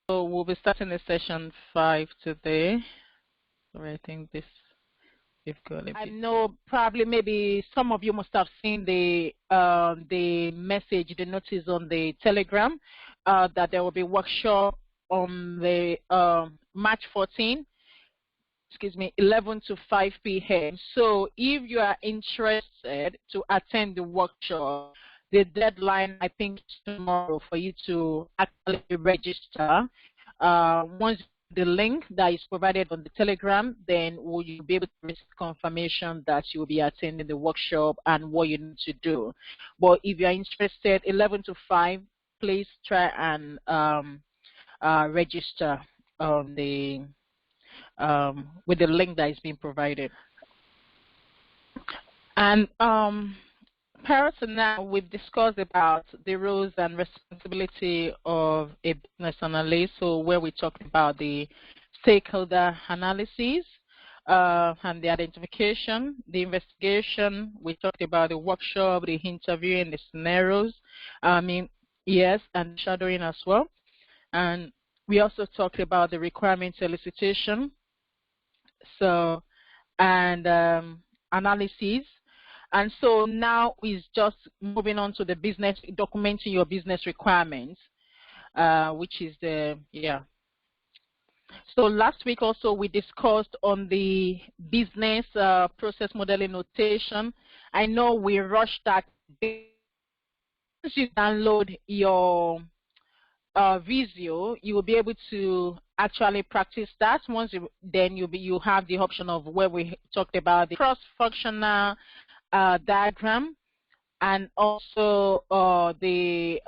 So we'll be starting the session 5 today. So I think this we've got a bit. I know probably maybe some of you must have seen the message, the notice on the Telegram that there will be workshop on the March 14. 11 to 5 p.m. So if you are interested to attend the workshop, the deadline I think is tomorrow for you to actually register. Once the link that is provided on the Telegram, then will you be able to receive confirmation that you will be attending the workshop and what you need to do. But if you are interested, 11 to 5, please try and register on the with the link that is being provided. And prior to now, we've discussed about the roles and responsibility of a business analyst, so where we talked about the stakeholder analysis and the identification, the investigation. We talked about the workshop, the interviewing, the scenarios, yes, and shadowing as well. And we also talked about the requirement elicitation, so and analysis. And so now is just moving on to the business, documenting your business requirements, which is the So last week also we discussed on the business process modeling notation. I know we rushed that. Once you download your Visio, you will be able to actually practice that. Once you have the option of where we talked about the cross-functional diagram and also the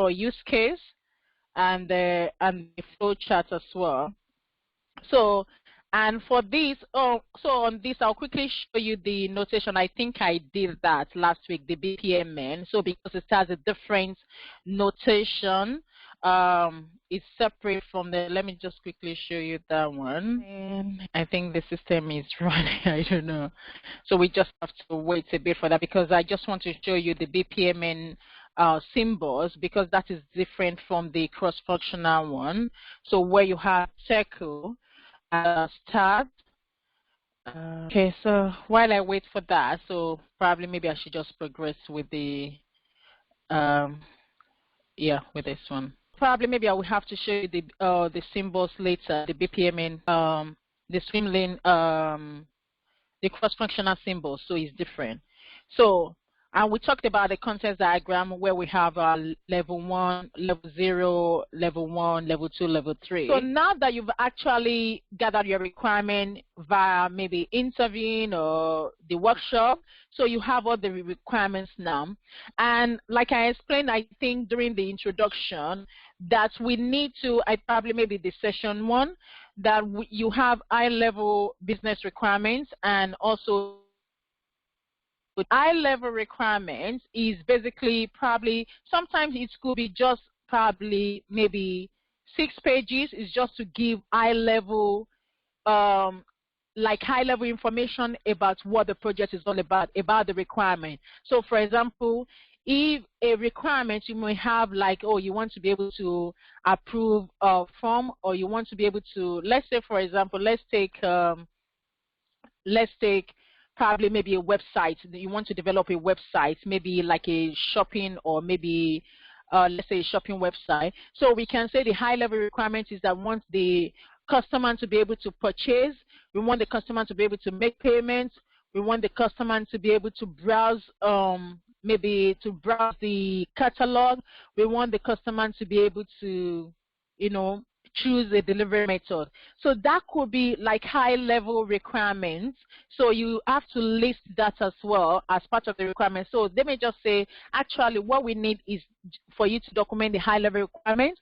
use case and the flow chart as well. So, and for this, so on this, I'll quickly show you the notation. I think I did that last week, the BPMN. So because it has a different notation, it's separate from the, let me just quickly show you that one. And I think the system is running, I don't know. So we just have to wait a bit for that because I just want to show you the BPMN symbols because that is different from the cross-functional one. So where you have circle, start. Okay, so while I wait for that, so probably maybe I should just progress with the, with this one. Probably maybe I will have to show you the symbols later, the BPMN, the swim lane, the cross-functional symbols, so it's different. So, and we talked about the context diagram where we have level 1, level 0, level 1, level 2, level 3. So now that you've actually gathered your requirement via maybe interviewing or the workshop, so you have all the requirements now. And like I explained, I think during the introduction, that we need to, probably maybe the session 1, that you have high-level business requirements and also high-level requirements is basically probably, sometimes it could be just probably maybe 6 pages. It's just to give high-level, like high-level information about what the project is all about the requirement. So for example, if a requirement you may have like, oh, you want to be able to approve a form, or you want to be able to, let's say for example, let's take probably maybe a website. You want to develop a website, maybe like a shopping or maybe let's say a shopping website. So we can say the high-level requirement is that once the customer to be able to purchase, we want the customer to be able to make payments, we want the customer to be able to browse, maybe to browse the catalog, we want the customer to be able to, choose a delivery method. So that could be like high-level requirements. So you have to list that as well as part of the requirement. So they may just say, actually, what we need is for you to document the high-level requirements.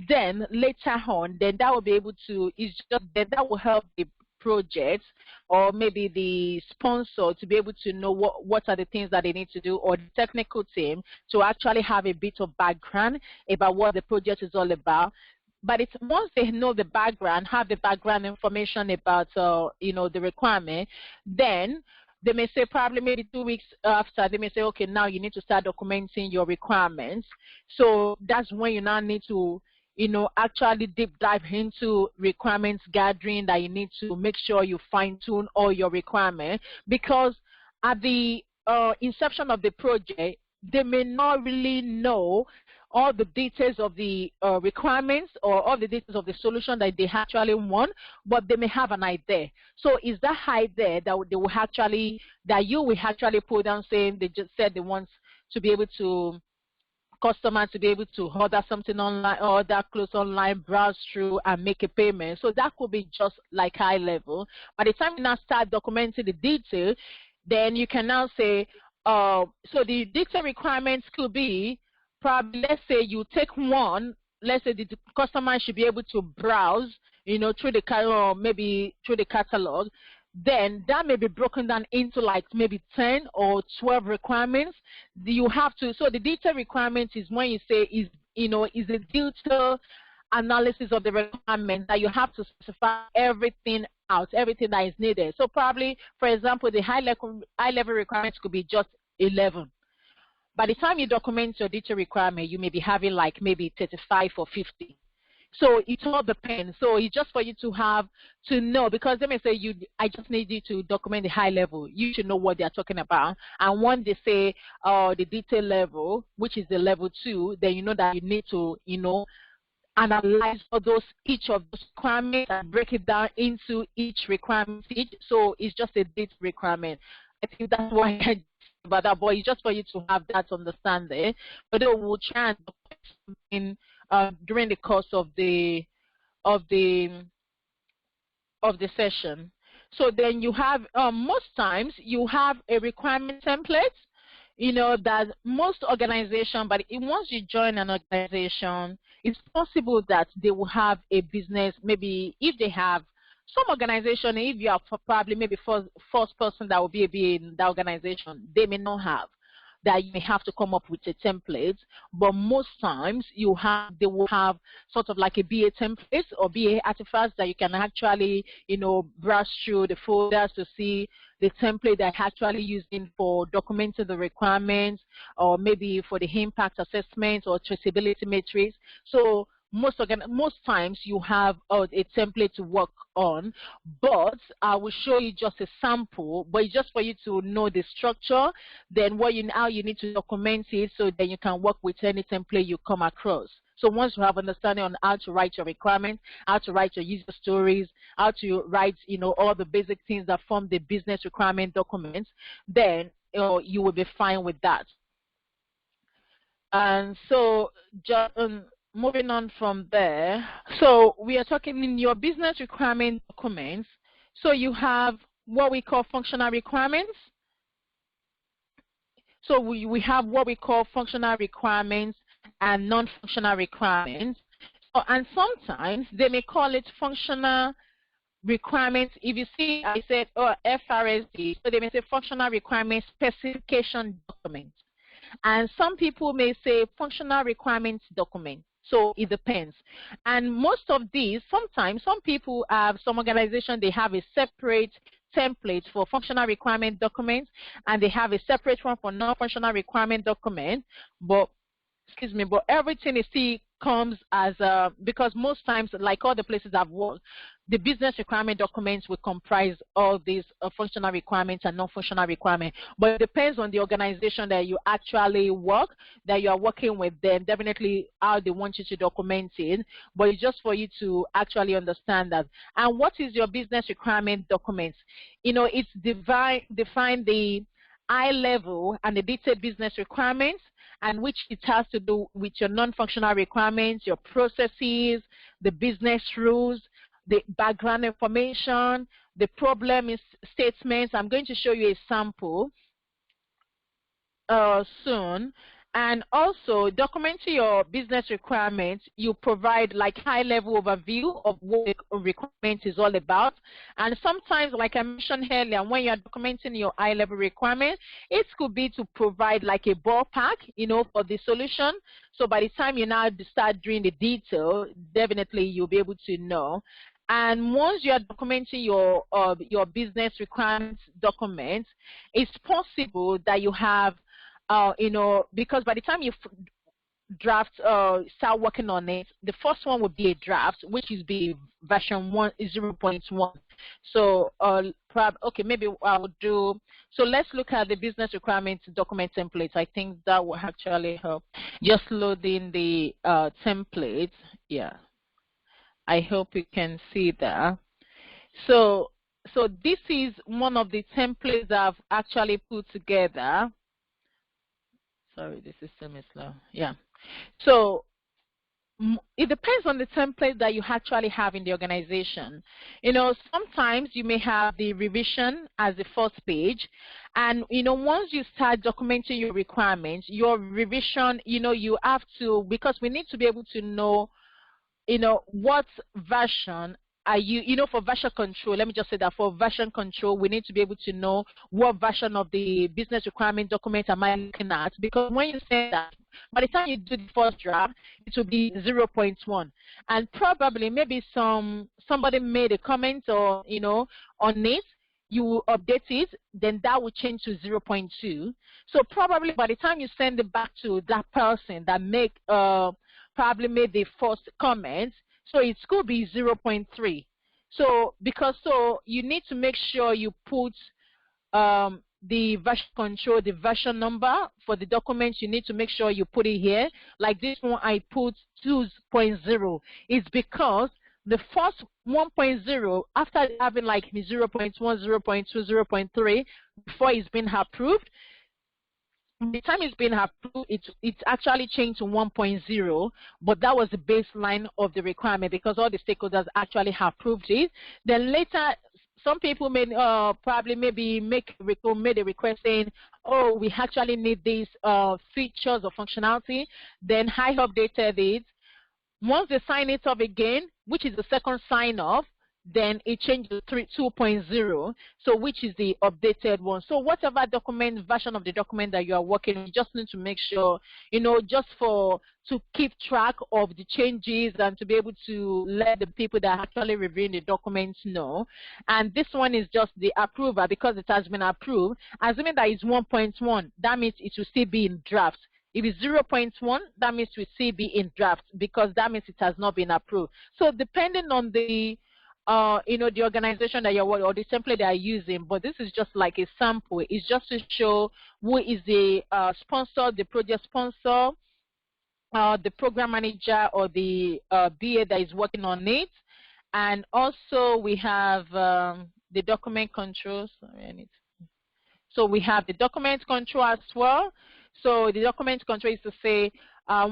Then later on, then that will be able to, that will help the project or maybe the sponsor to be able to know what are the things that they need to do, or the technical team to actually have a bit of background about what the project is all about. But it's once they know the background, have the background information about, the requirement, then they may say probably maybe 2 weeks after, they may say, okay, now you need to start documenting your requirements. So that's when you now need to actually deep dive into requirements gathering, that you need to make sure you fine tune all your requirements, because at the inception of the project, they may not really know all the details of the requirements or all the details of the solution that they actually want, but they may have an idea. So is that idea that they will actually, that you will actually put down, saying they just said they want to be able to, customer to be able to order something online, order clothes online, browse through and make a payment. So that could be just like high level. By the time you now start documenting the detail, then you can now say, so the detail requirements could be, probably, let's say you take one, let's say the customer should be able to browse, through the catalog, maybe through the catalog. Then that may be broken down into like maybe 10 or 12 requirements. You have to, so the detail requirement is when you say is a detailed analysis of the requirement, that you have to specify everything out, everything that is needed. So probably, for example, the high level requirements could be just 11. By the time you document your detail requirement, you may be having like maybe 35 or 50. So it all depends. So it's just for you to have to know, because they may say, I just need you to document the high level. You should know what they're talking about. And when they say the detail level, which is the level 2, then you know that you need to, analyze all each of those requirements and break it down into each requirement. So it's just a date requirement. I think that's why I said about that, but it's just for you to have that understanding. But then we'll try and document during the course of the session. So then you have most times you have a requirement template, that most organization, but once you join an organization, it's possible that they will have a business. Maybe if they have some organization, if you are probably maybe first person that will be in the organization, they may not have that. You may have to come up with a template, but most times they will have sort of like a BA template or BA artifacts that you can actually, brush through the folders to see the template they're actually using for documenting the requirements, or maybe for the impact assessment or traceability matrix. So most times you have a template to work on, but I will show you just a sample, but it's just for you to know the structure, then how you need to document it, so then you can work with any template you come across. So once you have understanding on how to write your requirements, how to write your user stories, how to write, all the basic things that form the business requirement documents, then you will be fine with that. And so just moving on from there, so we are talking in your business requirement documents. So you have what we call functional requirements. So we have what we call functional requirements and non-functional requirements. And sometimes they may call it functional requirements. If you see, I said, FRSD, so they may say functional requirements specification document. And some people may say functional requirements document. So it depends. And most of these, sometimes some people have, some organizations, they have a separate template for functional requirement documents, and they have a separate one for non-functional requirement document. But everything is still comes as because most times, like all the places I've worked, the business requirement documents will comprise all these functional requirements and non-functional requirements. But it depends on the organization that you actually work, that you are working with them, definitely how they want you to document it. But it's just for you to actually understand that. And what is your business requirement documents? It's define the high level and the detailed business requirements, and which it has to do with your non-functional requirements, your processes, the business rules, the background information, the problem statements. I'm going to show you a sample soon. And also, documenting your business requirements, you provide like high-level overview of what the requirement is all about. And sometimes, like I mentioned earlier, when you're documenting your high-level requirement, it could be to provide like a ballpark, for the solution. So by the time you now start doing the detail, definitely you'll be able to know. And once you are documenting your business requirements documents, it's possible that you have because by the time you draft, start working on it, the first one would be a draft, which is the version 0.1. So okay, maybe I would do, so let's look at the business requirements document templates. I think that will actually help. Just loading the template. Yeah, I hope you can see that. So this is one of the templates that I've actually put together. Sorry, the system is slow. Yeah. So it depends on the template that you actually have in the organization. You know, sometimes you may have the revision as the first page, and you know, once you start documenting your requirements, your revision, you know, you have to, because we need to be able to know, you know, what version are you, you know, for version control, let me just say that for version control, we need to be able to know what version of the business requirement document am I looking at, because when you say that, by the time you do the first draft, it will be 0.1, and probably maybe somebody made a comment, or you know, on it, you will update it, then that will change to 0.2. So probably by the time you send it back to that person that probably made the first comment, so it could be 0.3. So you need to make sure you put the version control, the version number for the document. You need to make sure you put it here. Like this one, I put 2.0. It's because the first 1.0, after having like 0.1, 0.2, 0.3, before it's been approved, by the time it's been approved, it's actually changed to 1.0, but that was the baseline of the requirement because all the stakeholders actually have approved it. Then later, some people may probably maybe made a request saying, oh, we actually need these features or functionality. Then I updated it. Once they sign it off again, which is the second sign off, then it changes to 2.0, so which is the updated one. So whatever document version of the document that you are working on, you just need to make sure, you know, just to keep track of the changes and to be able to let the people that are actually reviewing the documents know. And this one is just the approval because it has been approved. Assuming that it's 1.1, that means it will still be in draft. If it's 0.1, that means it will still be in draft because that means it has not been approved. So depending on the you know, the organization that you're working or the template they are using, but this is just like a sample. It's just to show who is the sponsor, the project sponsor, the program manager, or the BA that is working on it. And also we have the document control. Sorry, so we have the document control as well. So the document control is to say,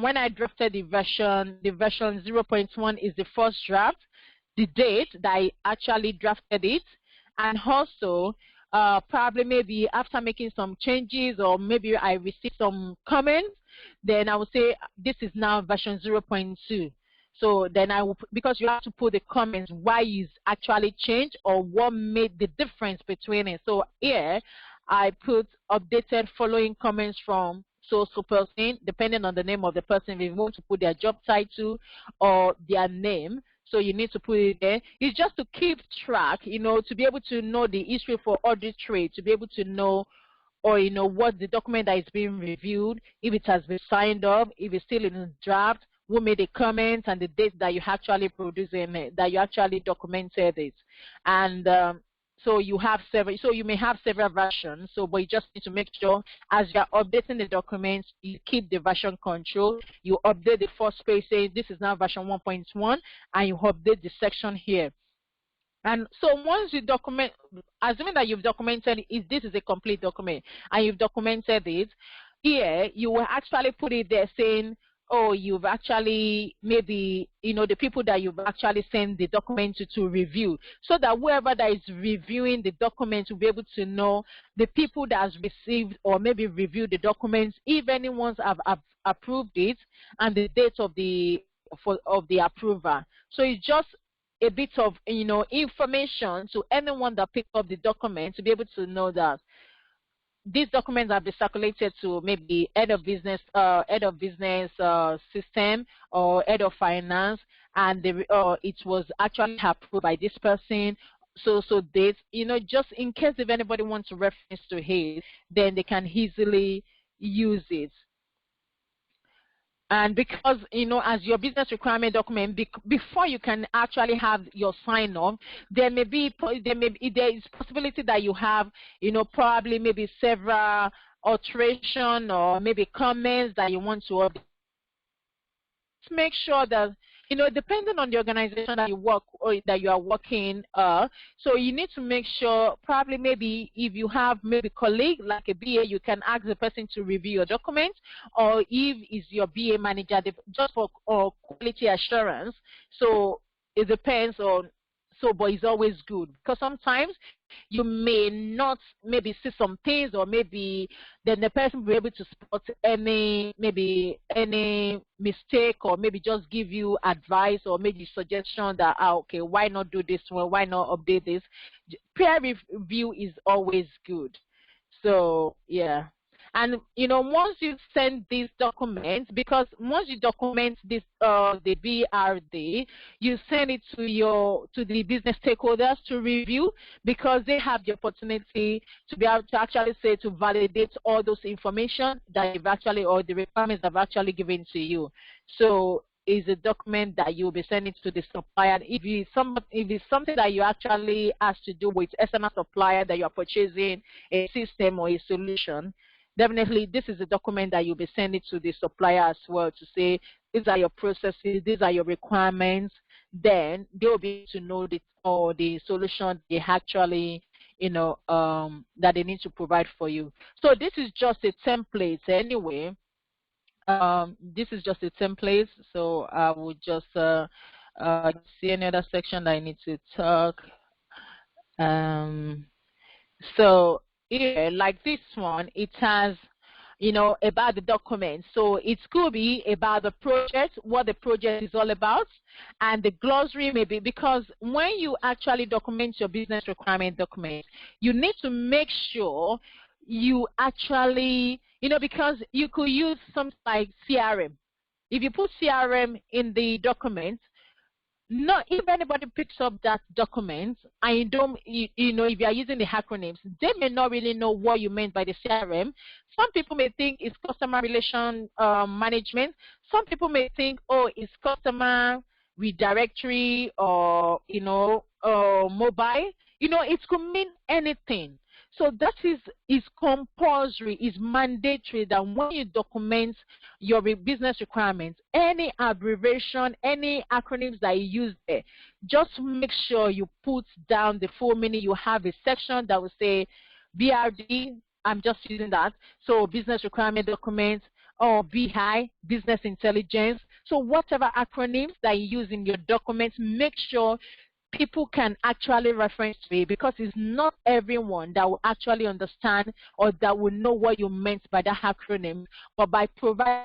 when I drafted the version 0.1 is the first draft, the date that I actually drafted it, and also probably maybe after making some changes or maybe I received some comments, then I would say this is now version 0.2. So then I will, because you have to put the comments why is actually changed or what made the difference between it. So here I put updated following comments from so person, depending on the name of the person, if you want to put their job title or their name. So you need to put it there. It's just to keep track, you know, to be able to know the history for audit trade, to be able to know, or you know, what the document that is being reviewed, if it has been signed off, if it's still in a draft, who made a comment, and the date that you actually producing it, that you actually documented it. And so you have several, so you may have several versions, so but you just need to make sure as you're updating the documents, you keep the version control. You update the first page saying this is now version 1.1, and you update the section here. And so once you document, assuming that you've documented it, this is a complete document, and you've documented it, here you will actually put it there saying, oh, you've actually maybe, you know, the people that you've actually sent the document to review, so that whoever that is reviewing the document will be able to know the people that has received or maybe reviewed the documents, if anyone's have approved it, and the date of the approval. So it's just a bit of, you know, information to anyone that picked up the document to be able to know that these documents have been circulated to maybe head of business system or head of finance, and it was actually approved by this person. So this, you know, just in case if anybody wants to reference to it, then they can easily use it. And because, as your business requirement document, before you can actually have your sign off, there is possibility that you have, probably maybe several alteration or maybe comments that you want to update. Make sure that, depending on the organization that you work or that you are working, so you need to make sure, probably maybe if you have maybe colleague like a BA, you can ask the person to review your document, or if it's your BA manager, just for quality assurance. So it depends on. So, but it's always good, because sometimes you may not maybe see some things, or maybe then the person will be able to spot any mistake, or maybe just give you advice or maybe suggestion that, okay, why not do this one, why not update this. Peer review is always good. So yeah. And once you send these documents, because once you document this the BRD, you send it to the business stakeholders to review, because they have the opportunity to be able to actually say, to validate all those information that you've actually, or the requirements I've actually given to you. So is a document that you'll be sending to the supplier. If it's something that you actually asked to do with external supplier, that you're purchasing a system or a solution, definitely this is a document that you'll be sending to the supplier as well, to say, these are your processes, these are your requirements. Then they'll be able to know the solution they actually, that they need to provide for you. So this is just a template anyway. This is just a template, so I would just see another section that I need to talk. So here, like this one, it has, about the document. So it could be about the project, what the project is all about, and the glossary maybe, because when you actually document your business requirement document, you need to make sure you actually, because you could use something like CRM. If you put CRM in the document, not if anybody picks up that document and you don't, if you are using the acronyms, they may not really know what you meant by the CRM. Some people may think it's customer relation management. Some people may think, oh, it's customer redirectory, or mobile. It could mean anything. So that is compulsory, is mandatory, that when you document your business requirements, any abbreviation, any acronyms that you use there, just make sure you put down the full meaning. You have a section that will say BRD, I'm just using that, so business requirement documents, or BI, business intelligence. So whatever acronyms that you use in your documents, make sure people can actually reference to it, because it's not everyone that will actually understand or that will know what you meant by that acronym. But by providing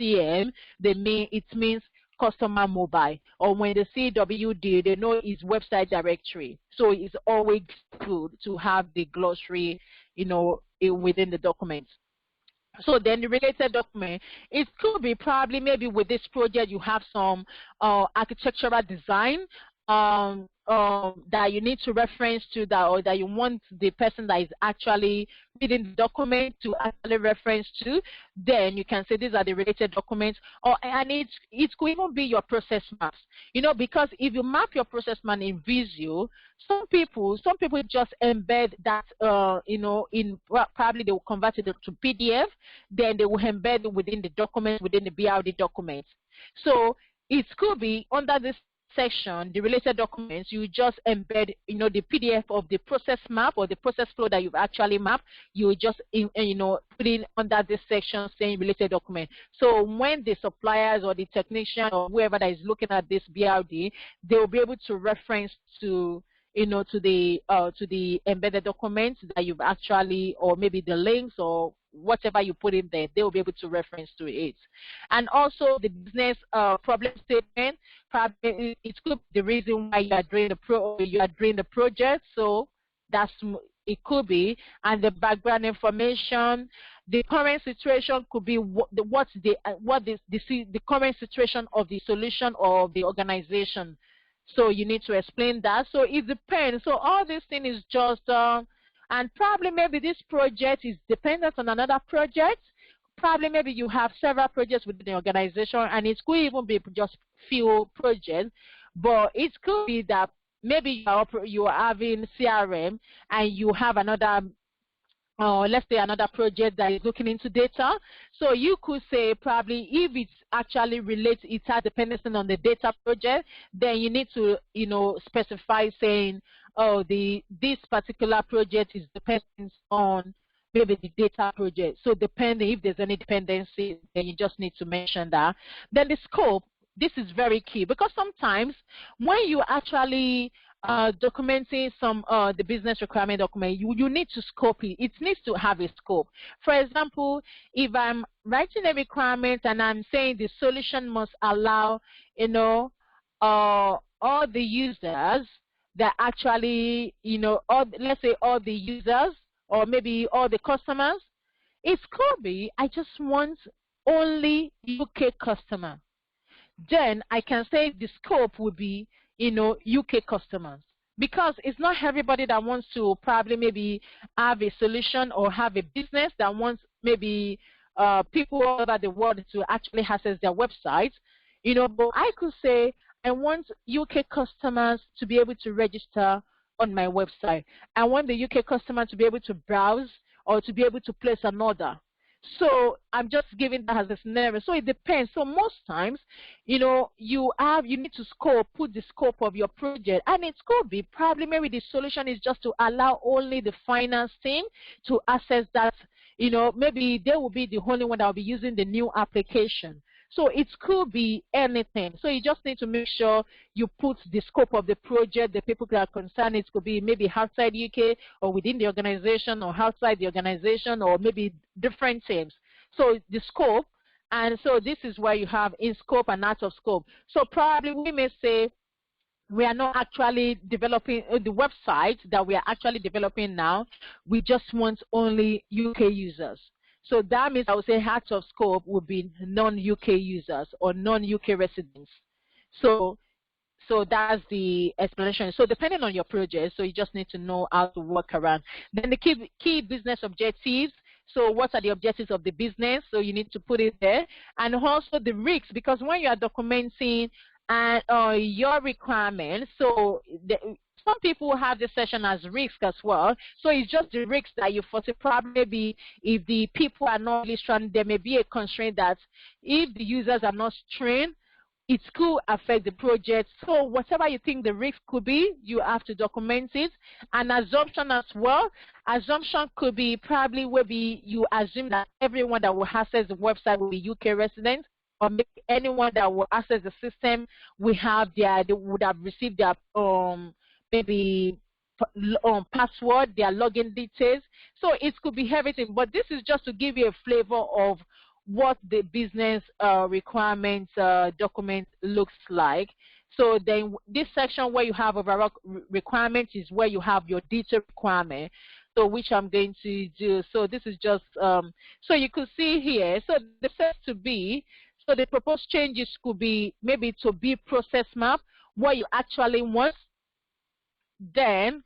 CM, it means customer mobile, or when they see WD, they know it's website directory. So it's always good to have the glossary, within the documents. So then the related document, it could be probably maybe with this project you have some architectural design that you need to reference to, that, or that you want the person that is actually reading the document to actually reference to. Then you can say these are the related documents, and it could even be your process maps. Because if you map your process map in Visio, some people just embed that in, probably they will convert it to PDF, then they will embed it within the document, within the BRD documents. So it could be under this section, the related documents, you just embed, the PDF of the process map or the process flow that you've actually mapped. You just, put in under this section saying related document. So when the suppliers or the technician or whoever that is looking at this BRD, they will be able to reference to, to the embedded documents that you've actually, or maybe the links or whatever you put in there, they will be able to reference to it. And also the business problem statement, probably it could be the reason why you are doing the project. So that's, it could be. And the background information, the current situation could be the current situation of the solution or the organization. So you need to explain that. So it depends. So all this thing is just and probably maybe this project is dependent on another project. probably maybe you have several projects within the organization, and it could even be just few projects, but it could be that maybe you are having CRM and you have another let's say another project that is looking into data. So you could say probably if it's actually relates, it has dependency on the data project, then you need to, specify saying, oh, this particular project is dependent on maybe the data project. So depending if there's any dependency, then you just need to mention that. Then the scope, this is very key, because sometimes when you actually documenting some the business requirement document, you need to scope it. It needs to have a scope. For example, if I'm writing a requirement and I'm saying the solution must allow, all the users that actually, let's say all the users or maybe all the customers, it could be I just want only UK customer. Then I can say the scope would be, UK customers, because it's not everybody that wants to probably maybe have a solution or have a business that wants maybe people all over the world to actually access their website, but I could say I want UK customers to be able to register on my website. I want the UK customer to be able to browse or to be able to place an order. So I'm just giving that as a scenario. So it depends. So most times, you need to put the scope of your project, and it could be probably maybe the solution is just to allow only the finance team to access that. Maybe they will be the only one that will be using the new application. So it could be anything. So you just need to make sure you put the scope of the project, the people that are concerned. It could be maybe outside UK or within the organization or outside the organization or maybe different teams. So the scope, and so this is where you have in scope and out of scope. So probably we may say we are not actually developing the website that we are actually developing now. We just want only UK users. So that means I would say out of scope would be non-UK users or non-UK residents. So that's the explanation. So depending on your project, so you just need to know how to work around. Then the key business objectives. So what are the objectives of the business? So you need to put it there. And also the risks, because when you are documenting your requirements, so some people have this session as risk as well. So it's just the risks that you foresee. Probably if the people are not really trained, there may be a constraint that if the users are not trained, it could affect the project. So whatever you think the risk could be, you have to document it. And assumption as well. Assumption could be probably maybe you assume that everyone that will access the website will be UK residents, or maybe anyone that will access the system they would have received their maybe password, their login details. So it could be everything, but this is just to give you a flavor of what the business requirements document looks like. So then this section where you have overall requirements is where you have your detailed requirement, so which I'm going to do. So this is just, so you could see here, so the first to be, so the proposed changes could be maybe to be process map, what you actually want. Then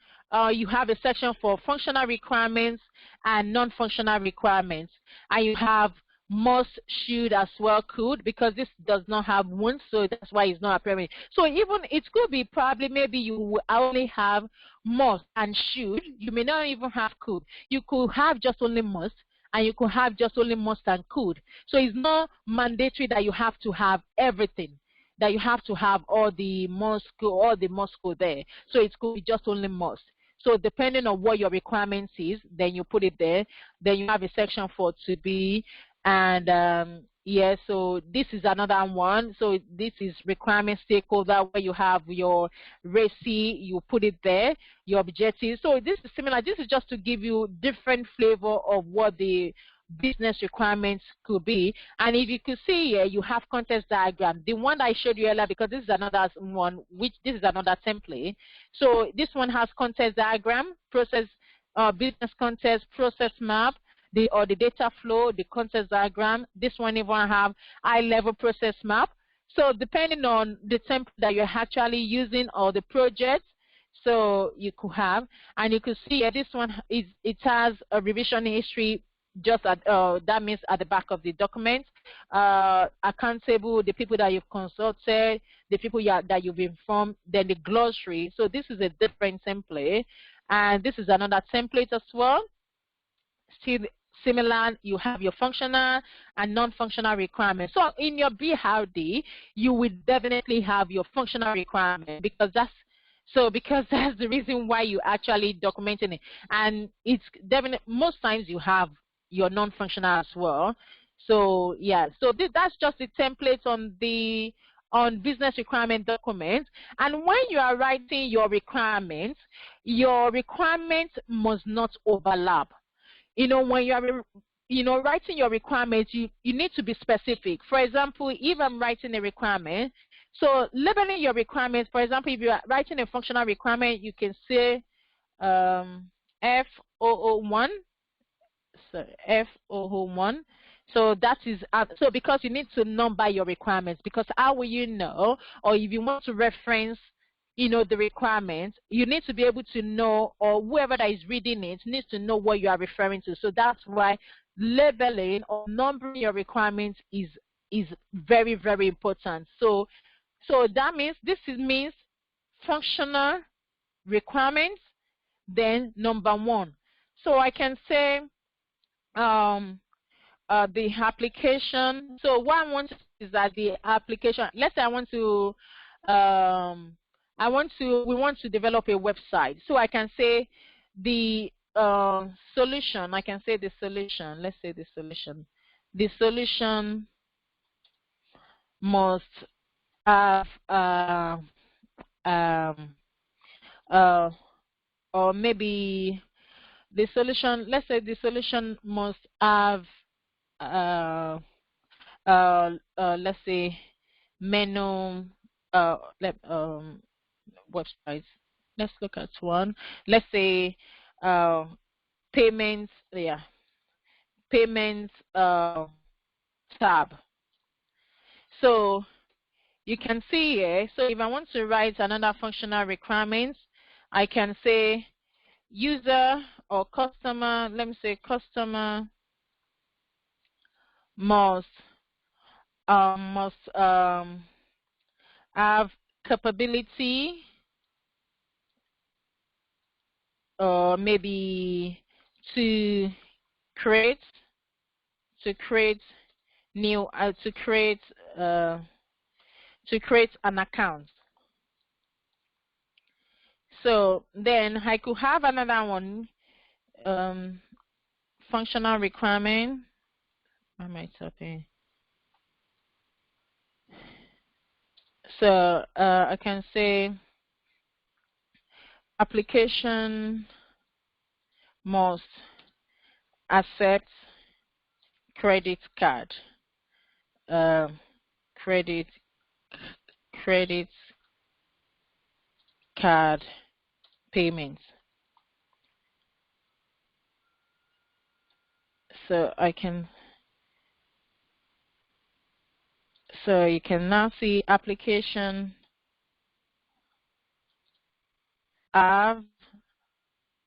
you have a section for functional requirements and non-functional requirements. And you have must, should as well, could, because this does not have one, so that's why it's not appearing. So even it could be probably maybe you will only have must and should. You may not even have could. You could have just only must, and you could have just only must and could. So it's not mandatory that you have to have everything, that you have to have all the must go there. So it could be just only must. So depending on what your requirements is, then you put it there. Then you have a section for to be, and yeah, so this is another one. So this is requirement stakeholder, where you have your RACI, you put it there, your objectives. So this is similar. This is just to give you different flavor of what the business requirements could be. And if you could see here, you have context diagram. The one that I showed you earlier, because this is another one, which this is another template. So this one has context diagram, process, business context, process map, the data flow, the context diagram. This one even have high-level process map. So depending on the template that you're actually using or the project, so you could have, and you could see this one it has a revision history just at, that means at the back of the document. Accountable, the people that you've consulted, the people that you've informed, then the glossary. So this is a different template, and this is another template as well. Still similar, you have your functional and non-functional requirements. So in your BRD, you will definitely have your functional requirement, because that's the reason why you actually documenting it. And it's definitely, most times you have your non-functional as well. So yeah, so that's just the template on business requirement documents. And when you are writing your requirements must not overlap. You know, when you are writing your requirements, you need to be specific. For example, if I'm writing a requirement, so labeling your requirements, for example, if you are writing a functional requirement, you can say F001. So F001. So that is so, because you need to number your requirements, because how will you know, or if you want to reference, you know, the requirements, you need to be able to know, or whoever that is reading it needs to know what you are referring to. So that's why labeling or numbering your requirements is very, very important. So that means means functional requirements, then number 1. So I can say the application. So what I want is that the application, let's say we want to develop a website. So I can say the solution. I can say the solution. Let's say the solution. The solution must have or maybe the solution. Let's say the solution must have let's say menu websites. Let's look at one. Let's say payments. Yeah, payments tab. So you can see here. So if I want to write another functional requirements, I can say user or customer. Let me say customer must have capability, or maybe to create new to create an account. So then I could have another one, functional requirement. I might type. So I can say application must accept credit card, credit card payments. So you can now see application have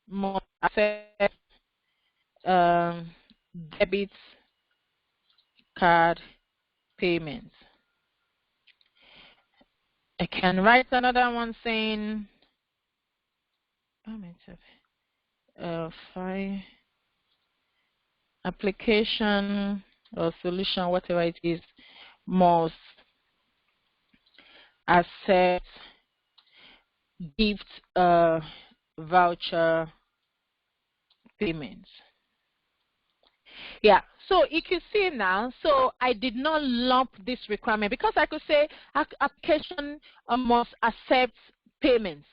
must accept debit card payments. I can write another one saying file application or solution, whatever it is, must accept gift voucher payments. Yeah, so you can see now, so I did not lump this requirement, because I could say application must accept payments.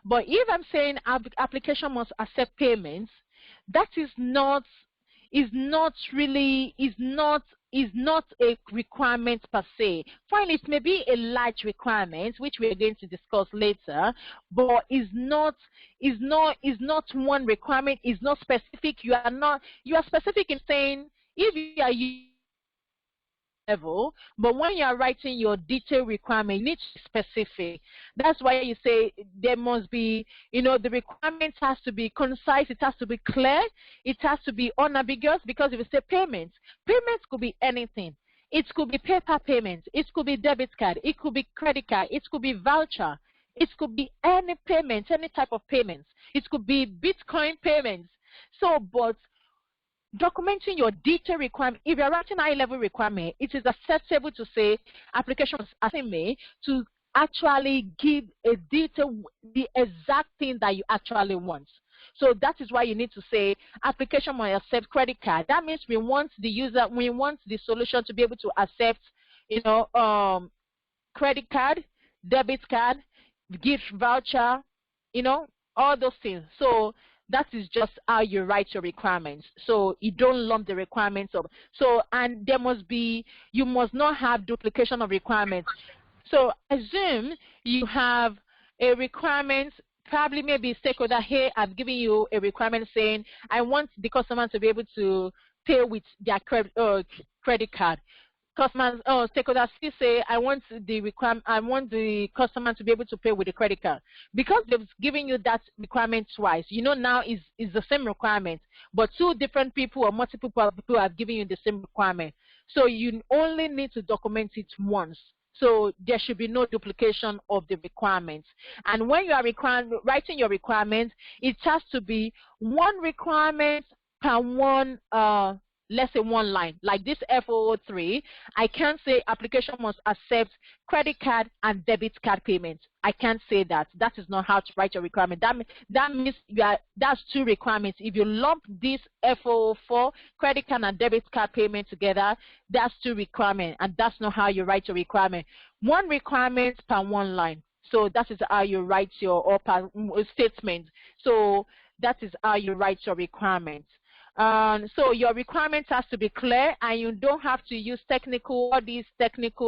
But if I'm saying application must accept payments, that is not a requirement per se. Fine, it may be a large requirement, which we are going to discuss later, but is not one requirement, is not specific. You are specific in saying if you are using level, but when you are writing your detailed requirement, you need to be specific. That's why you say there must be, the requirement has to be concise, it has to be clear, it has to be unambiguous, because if you say payments could be anything. It could be paper payments, it could be debit card, it could be credit card, it could be voucher, it could be any payments, any type of payments. It could be Bitcoin payments. So, but documenting your detailed requirement, if you're writing high-level requirement, it is acceptable to say applications asking me to actually give a detail, the exact thing that you actually want. So that is why you need to say application must accept credit card. That means we want the solution to be able to accept, credit card, debit card, gift voucher, all those things. So that is just how you write your requirements. So you don't lump the requirements up. So, and you must not have duplication of requirements. So assume you have a requirement, probably maybe stakeholder here, I've given you a requirement saying, I want the customer to be able to pay with their credit card. Customers, stakeholders still say, I want the customer to be able to pay with a credit card. Because they've given you that requirement twice, now is the same requirement, but two different people or multiple people have given you the same requirement. So you only need to document it once. So there should be no duplication of the requirements. And when you are writing your requirements, it has to be one requirement per one, let's say one line. Like this F003, I can't say application must accept credit card and debit card payments. I can't say that. That is not how to write your requirement. That means that's two requirements. If you lump this F004, credit card and debit card payment together, that's two requirements, and that's not how you write your requirement. One requirement per one line. So that is how you write your statement. So that is how you write your requirements. So your requirements has to be clear, and you don't have to use technical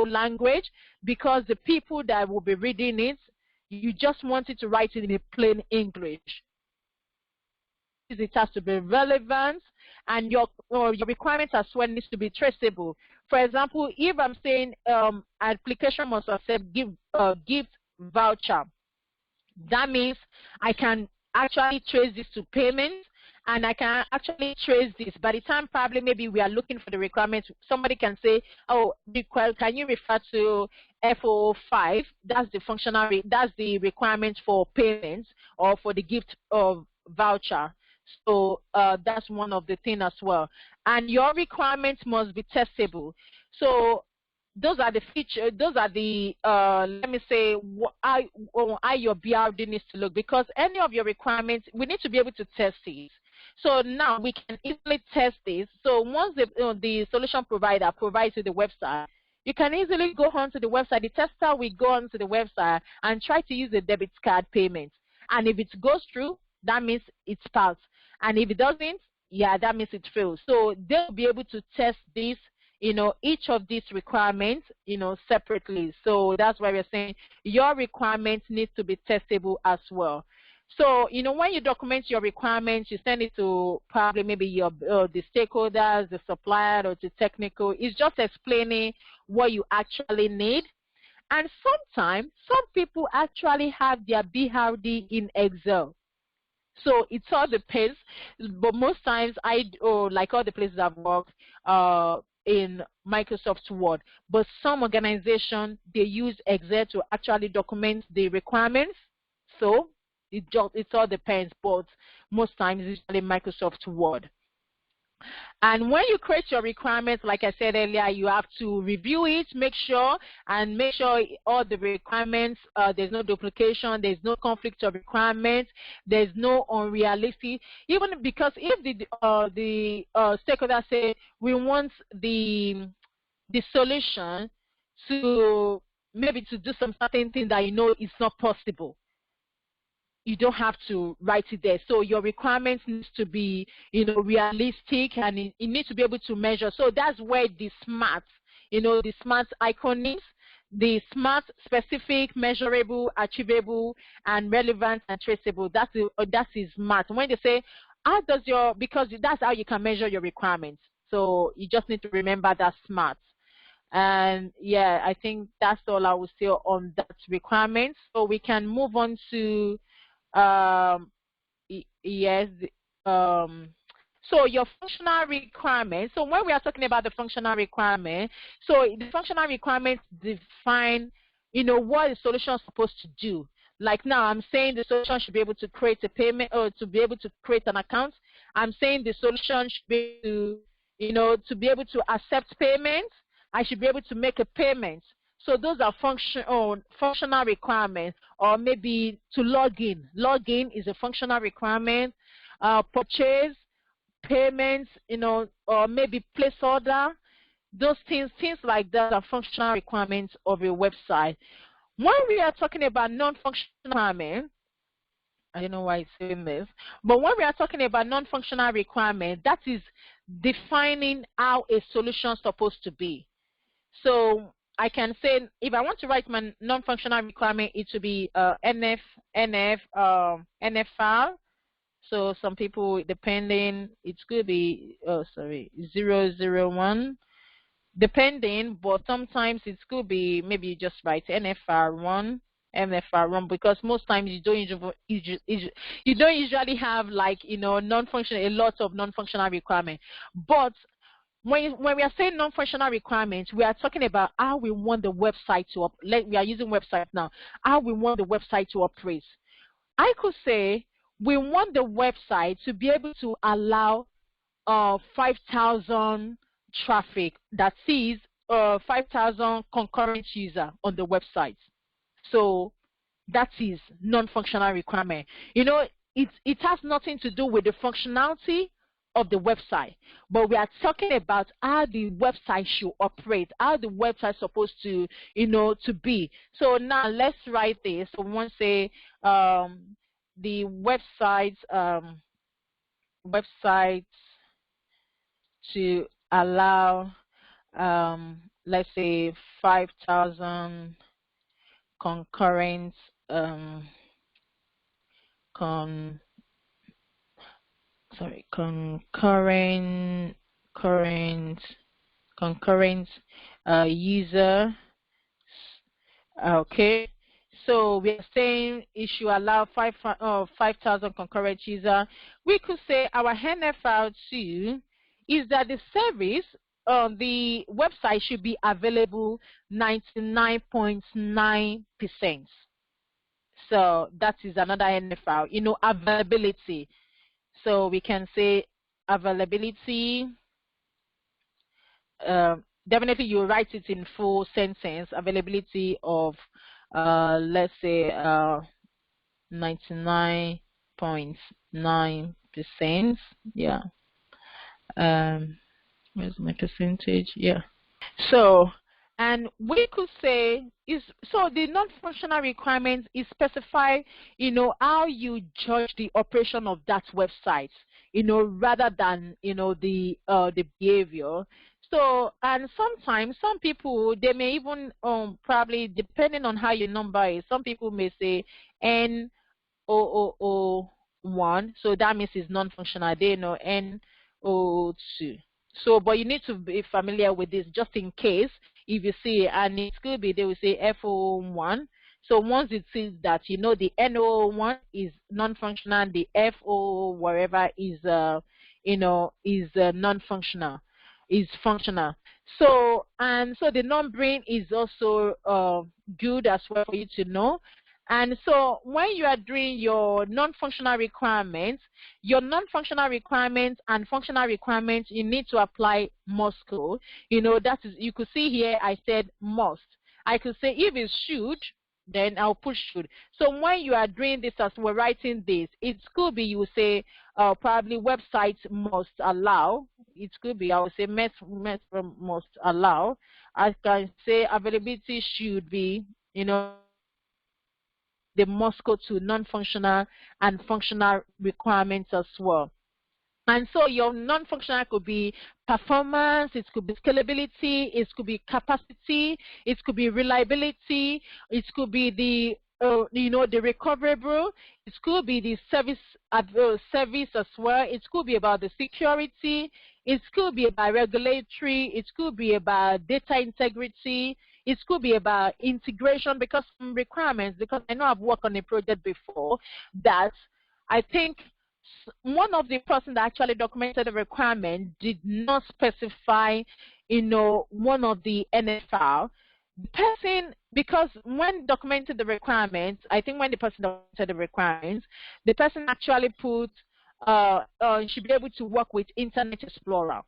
language, because the people that will be reading it, you just want it to write it in a plain English. It has to be relevant, and your requirements as well needs to be traceable. For example, if I'm saying application must accept gift voucher, that means I can actually trace this to payments, and I can actually trace this. By the time probably maybe we are looking for the requirements, somebody can say, oh, can you refer to F005? That's the requirement for payments or for the gift of voucher. So that's one of the things as well. And your requirements must be testable. So those are the features, those are the, let me say, how your BRD needs to look, because any of your requirements, we need to be able to test it. So now we can easily test this. So once the solution provider provides you the website, you can easily go onto the website. The tester will go onto the website and try to use the debit card payment. And if it goes through, that means it's passed. And if it doesn't, yeah, that means it fails. So they'll be able to test this, each of these requirements, separately. So that's why we're saying your requirements need to be testable as well. So, when you document your requirements, you send it to probably maybe the stakeholders, the supplier, or the technical. It's just explaining what you actually need. And sometimes, some people actually have their BRD in Excel. So it all depends, but most times like all the places I've worked in Microsoft Word, but some organizations, they use Excel to actually document the requirements. So it all depends, but most times it's usually Microsoft Word. And when you create your requirements, like I said earlier, you have to review it, make sure all the requirements, there's no duplication, there's no conflict of requirements, there's no unrealistic, even because if the stakeholder say we want the solution to maybe to do some certain thing that is not possible, you don't have to write it there. So your requirements needs to be, realistic, and it needs to be able to measure. So that's where the SMART, the SMART icon is. The SMART: specific, measurable, achievable, and relevant and traceable. That is SMART. When they say, because that's how you can measure your requirements. So you just need to remember that SMART. And yeah, I think that's all I will say on that requirement. So we can move on to yes. So your functional requirements. So when we are talking about the functional requirement, so the functional requirements define, what the solution is supposed to do. Like now, I'm saying the solution should be able to create a payment or to be able to create an account. I'm saying the solution should be able to, to be able to accept payments. I should be able to make a payment. So those are functional requirements, or maybe to log in. Log in is a functional requirement. Purchase, payments, or maybe place order. Those things like that are functional requirements of a website. When we are talking about non-functional requirements, I don't know why it's saying this, but when we are talking about non-functional requirement, that is defining how a solution is supposed to be. So I can say, if I want to write my non-functional requirement, it should be NF file. So some people, depending, it could be 001, depending, but sometimes it could be maybe you just write NFR1, because most times you don't usually have like non-functional, a lot of non-functional requirements. But when we are saying non-functional requirements, we are talking about how we want the website to we are using website now, how we want the website to operate. I could say we want the website to be able to allow 5,000 traffic, that is 5,000 concurrent user on the website. So that is non-functional requirement. It has nothing to do with the functionality of the website, but we are talking about how the website should operate, how the website is supposed to, to be. So now let's write this. So we want to say the website to allow let's say 5,000 concurrent concurrent user. Okay, so we are saying it should allow 5,000 concurrent user. We could say our NFR2 is that the service on the website should be available 99.9%. So that is another NFR, availability. So we can say availability. Definitely you write it in full sentence, availability of let's say 99.9%. Yeah. Where's my percentage? Yeah. So, and we could say so the non-functional requirements is specify, how you judge the operation of that website, rather than, the behavior. So, and sometimes some people, they may even probably, depending on how your number is, some people may say N0001, so that means it's non-functional. They know N02. So, but you need to be familiar with this just in case if you see, and it could be they will say F01. So once it sees that, the N01 is non-functional, the F0 whatever is is non-functional, is functional. So, and so the numbering is also good as well for you to know. And so when you are doing your non-functional requirements, and functional requirements, you need to apply must code. That is, you could see here I said must. I could say if it's should, then I'll put should. So when you are doing this, as we're writing this, it could be you say probably websites must allow. It could be I would say must allow. I can say availability should be, the must go to non-functional and functional requirements as well. And so your non-functional could be performance, it could be scalability, it could be capacity, it could be reliability, it could be the the recoverable, it could be the service as well, it could be about the security, It could be about regulatory. It could be about data integrity. It could be about integration, because some requirements, because I know I've worked on a project before that I think one of the person that actually documented the requirement did not specify, one of the NFR. The person, because when documented the requirements, I think when the person documented the requirements, the person actually put should be able to work with Internet Explorer.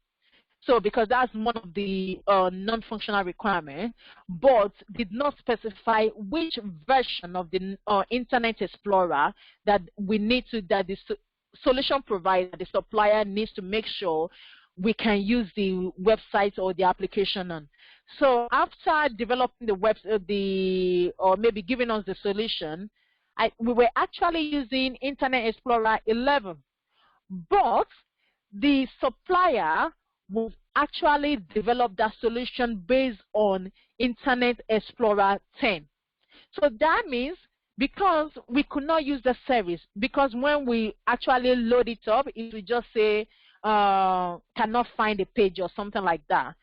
So because that's one of the non-functional requirements, but did not specify which version of the Internet Explorer that we need to, that the solution provider, the supplier, needs to make sure we can use the website or the application on. So after developing the or maybe giving us the solution, we were actually using Internet Explorer 11, but the supplier will actually develop that solution based on Internet Explorer 10. So that means, because we could not use the service, because when we actually load it up, it will just say cannot find a page or something like that.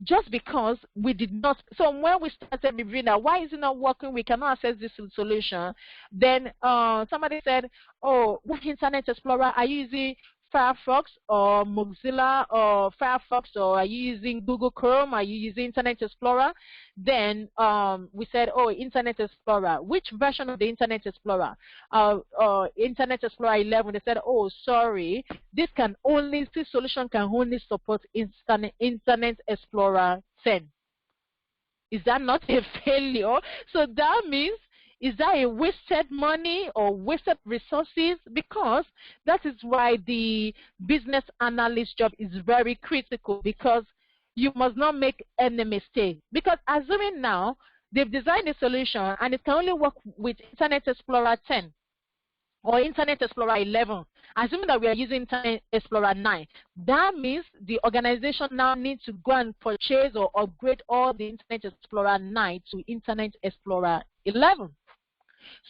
Just because we did not, so when we started reviewing that, why is it not working, we cannot access this solution, then somebody said, oh, what Internet Explorer are you using? Firefox or Mozilla or Firefox, or are you using Google Chrome? Are you using Internet Explorer? Then we said, oh, Internet Explorer. Which version of the Internet Explorer? Internet Explorer 11. They said, oh, sorry, this solution can only support Internet Explorer 10. Is that not a failure? So that means, is that a wasted money or wasted resources? Because that is why the business analyst job is very critical, because you must not make any mistake. Because assuming now they've designed a solution and it can only work with Internet Explorer 10 or Internet Explorer 11, assuming that we are using Internet Explorer 9, that means the organization now needs to go and purchase or upgrade all the Internet Explorer 9 to Internet Explorer 11.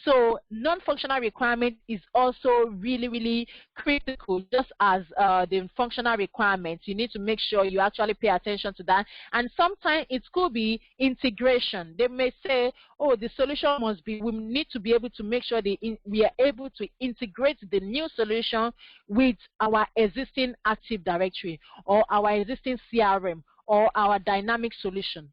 So non-functional requirement is also really, really critical, just as the functional requirements. You need to make sure you actually pay attention to that. And sometimes it could be integration. They may say, oh, the solution must be, we need to be able to make sure we are able to integrate the new solution with our existing Active Directory or our existing CRM or our dynamic solution.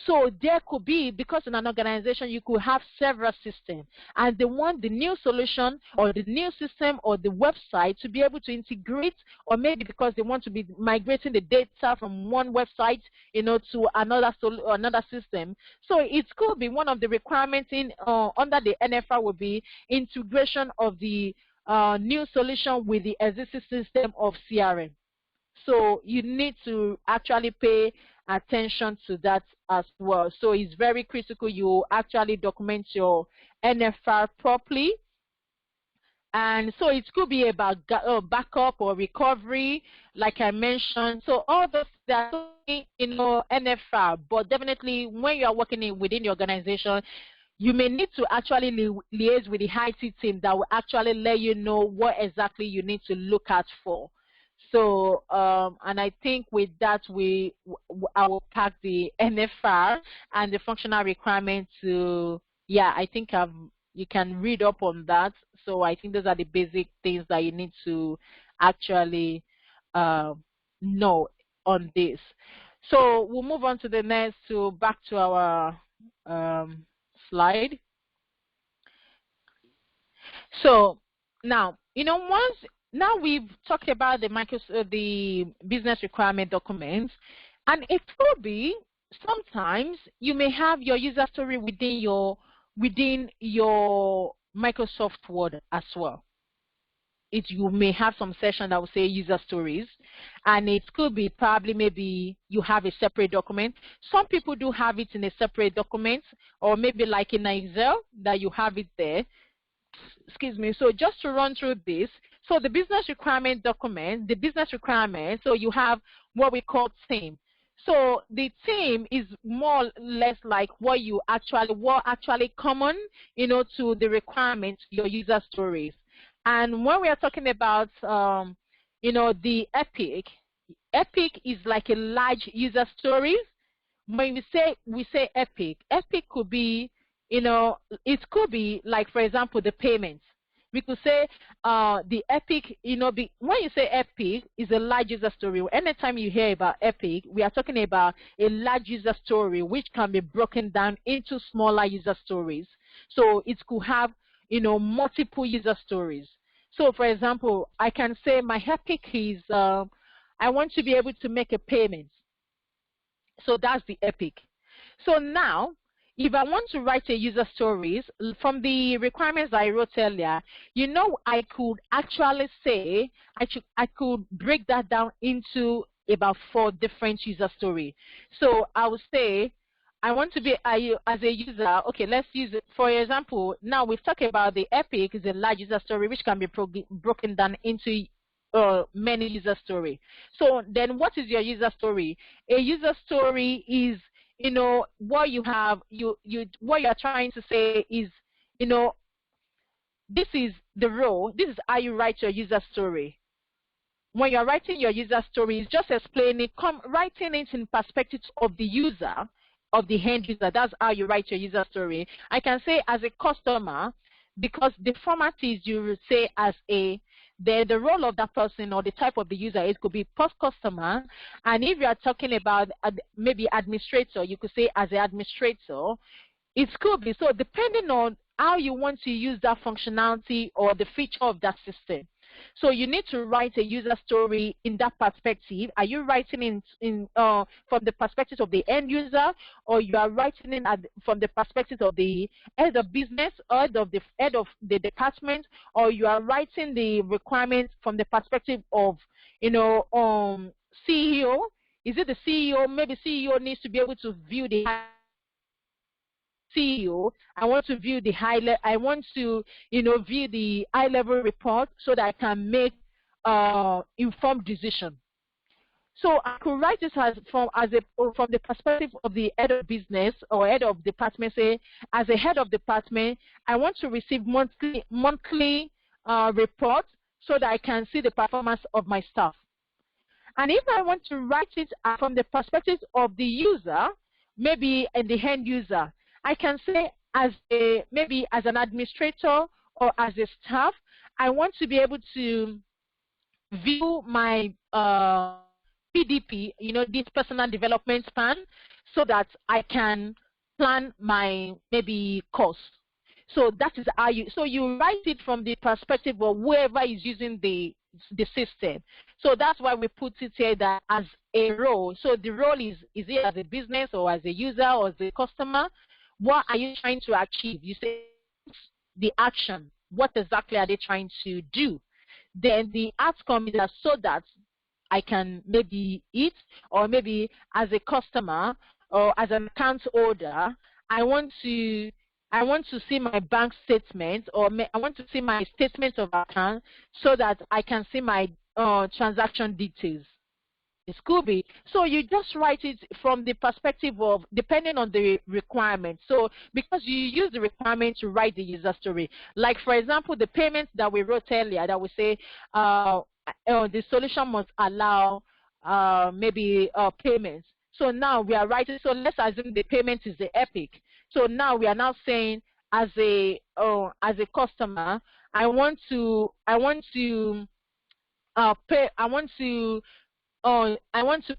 So there could be, because in an organization you could have several systems, and they want the new solution or the new system or the website to be able to integrate, or maybe because they want to be migrating the data from one website, to another system. So it could be one of the requirements in under the NFR would be integration of the new solution with the existing system of CRM. So you need to actually pay attention to that as well. So it's very critical you actually document your NFR properly. And so it could be about backup or recovery, like I mentioned. So all those that NFR, but definitely when you are working within the organization, you may need to actually liaise with the IT team that will actually let you know what exactly you need to look out for. So, and I think with that, I will pack the NFR and the functional requirement to, yeah, I think you can read up on that. So I think those are the basic things that you need to actually know on this. So we'll move on to the next, back to our slide. So now, now we've talked about the business requirement documents, and it could be sometimes you may have your user story within your Microsoft Word as well. You may have some session that will say user stories, and it could be probably maybe you have a separate document. Some people do have it in a separate document, or maybe like in Excel that you have it there. Excuse me. So just to run through this, so the business requirement document, so you have what we call theme. So the theme is more or less like what actually common, to the requirements, your user stories. And when we are talking about, the epic, Epic is like a large user story. When we say epic could be, it could be like, for example, the payments. We could say the epic, when you say epic is a large user story. Anytime you hear about epic, we are talking about a large user story which can be broken down into smaller user stories. So it could have, multiple user stories. So for example, I can say my epic is I want to be able to make a payment. So that's the epic. So now, if I want to write a user stories from the requirements I wrote earlier, I could actually say I could break that down into about 4 different user story. So I would say I want to be as a user. Okay, let's use it for example. Now we've talked about the epic is a large user story which can be broken down into many user story. So then what is your user story? A user story is, what you have, what you're trying to say is, this is the role, this is how you write your user story. When you're writing your user story, it's just explaining, writing it in perspective of the user, of the end user. That's how you write your user story. I can say as a customer, because the format is you say as the role of that person or the type of the user, it could be post customer. And if you are talking about maybe administrator, you could say as an administrator. It could be. So depending on how you want to use that functionality or the feature of that system. So you need to write a user story in that perspective. Are you writing from the perspective of the end user, or you are writing from the perspective of the head of business, or head of the department, or you are writing the requirements from the perspective of CEO? Is it the CEO? Maybe CEO needs to be able to view the CEO. I want to view the I want to view the high level report so that I can make informed decision. So I could write this from the perspective of the head of business or head of department. Say, as a head of department, I want to receive monthly report so that I can see the performance of my staff. And if I want to write it from the perspective of the user, maybe the end user, I can say maybe as an administrator or as a staff, I want to be able to view my PDP, this personal development plan, so that I can plan my maybe course. So that is how you write it from the perspective of whoever is using the system. So that's why we put it here that as a role. So the role is it as a business or as a user or as a customer? What are you trying to achieve? You say the action. What exactly are they trying to do? Then the outcome is so that I can maybe eat, or maybe as a customer or as an account holder, I want to see my bank statement, or I want to see my statement of account so that I can see my transaction details. It could be. So you just write it from the perspective of depending on the requirement. So because you use the requirement to write the user story. Like for example, the payments that we wrote earlier that we say the solution must allow maybe payments. So now we are writing. So let's assume the payment is the epic. So now we are now saying as a customer, I want to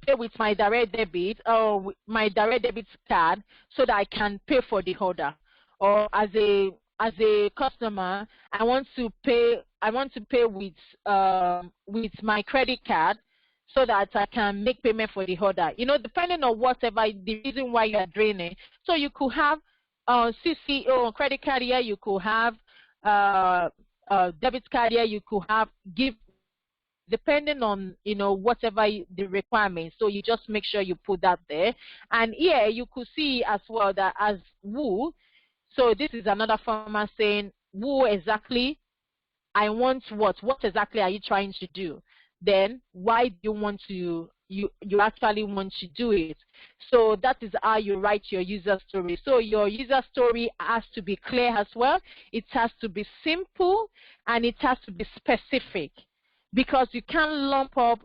pay with my direct debit or my direct debit card so that I can pay for the order. Or as a customer, I want to pay with my credit card so that I can make payment for the order. Depending on whatever the reason why you are doing it. So you could have CCO credit card here, you could have debit card here, you could have gift, depending on whatever the requirements. So you just make sure you put that there. And here you could see as well that as who, so this is another format saying who exactly I want what exactly are you trying to do, then why do you want to you actually want to do it. So that is how you write your user story. So your user story has to be clear as well. It has to be simple and it has to be specific. because you can't lump up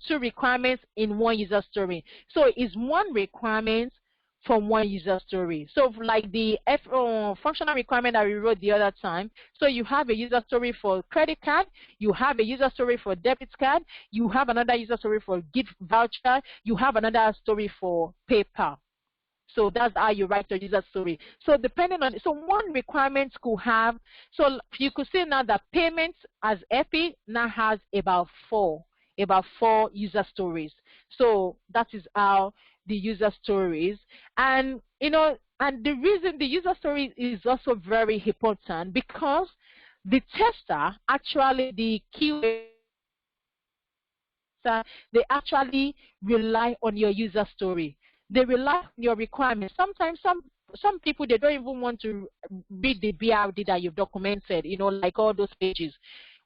2 requirements in one user story. So it's one requirement from one user story. So like the functional requirement that we wrote the other time, so you have a user story for credit card, you have a user story for debit card, you have another user story for gift voucher, you have another story for PayPal. So that's how you write your user story. So depending on, so one requirement could have, so you could say now that payments as EPI now has about four user stories. So that is how the user stories. And, and the reason the user story is also very important because the tester, actually the QA, they actually rely on your user story. They rely on your requirements. Sometimes some people, they don't even want to read the BRD that you've documented, like all those pages.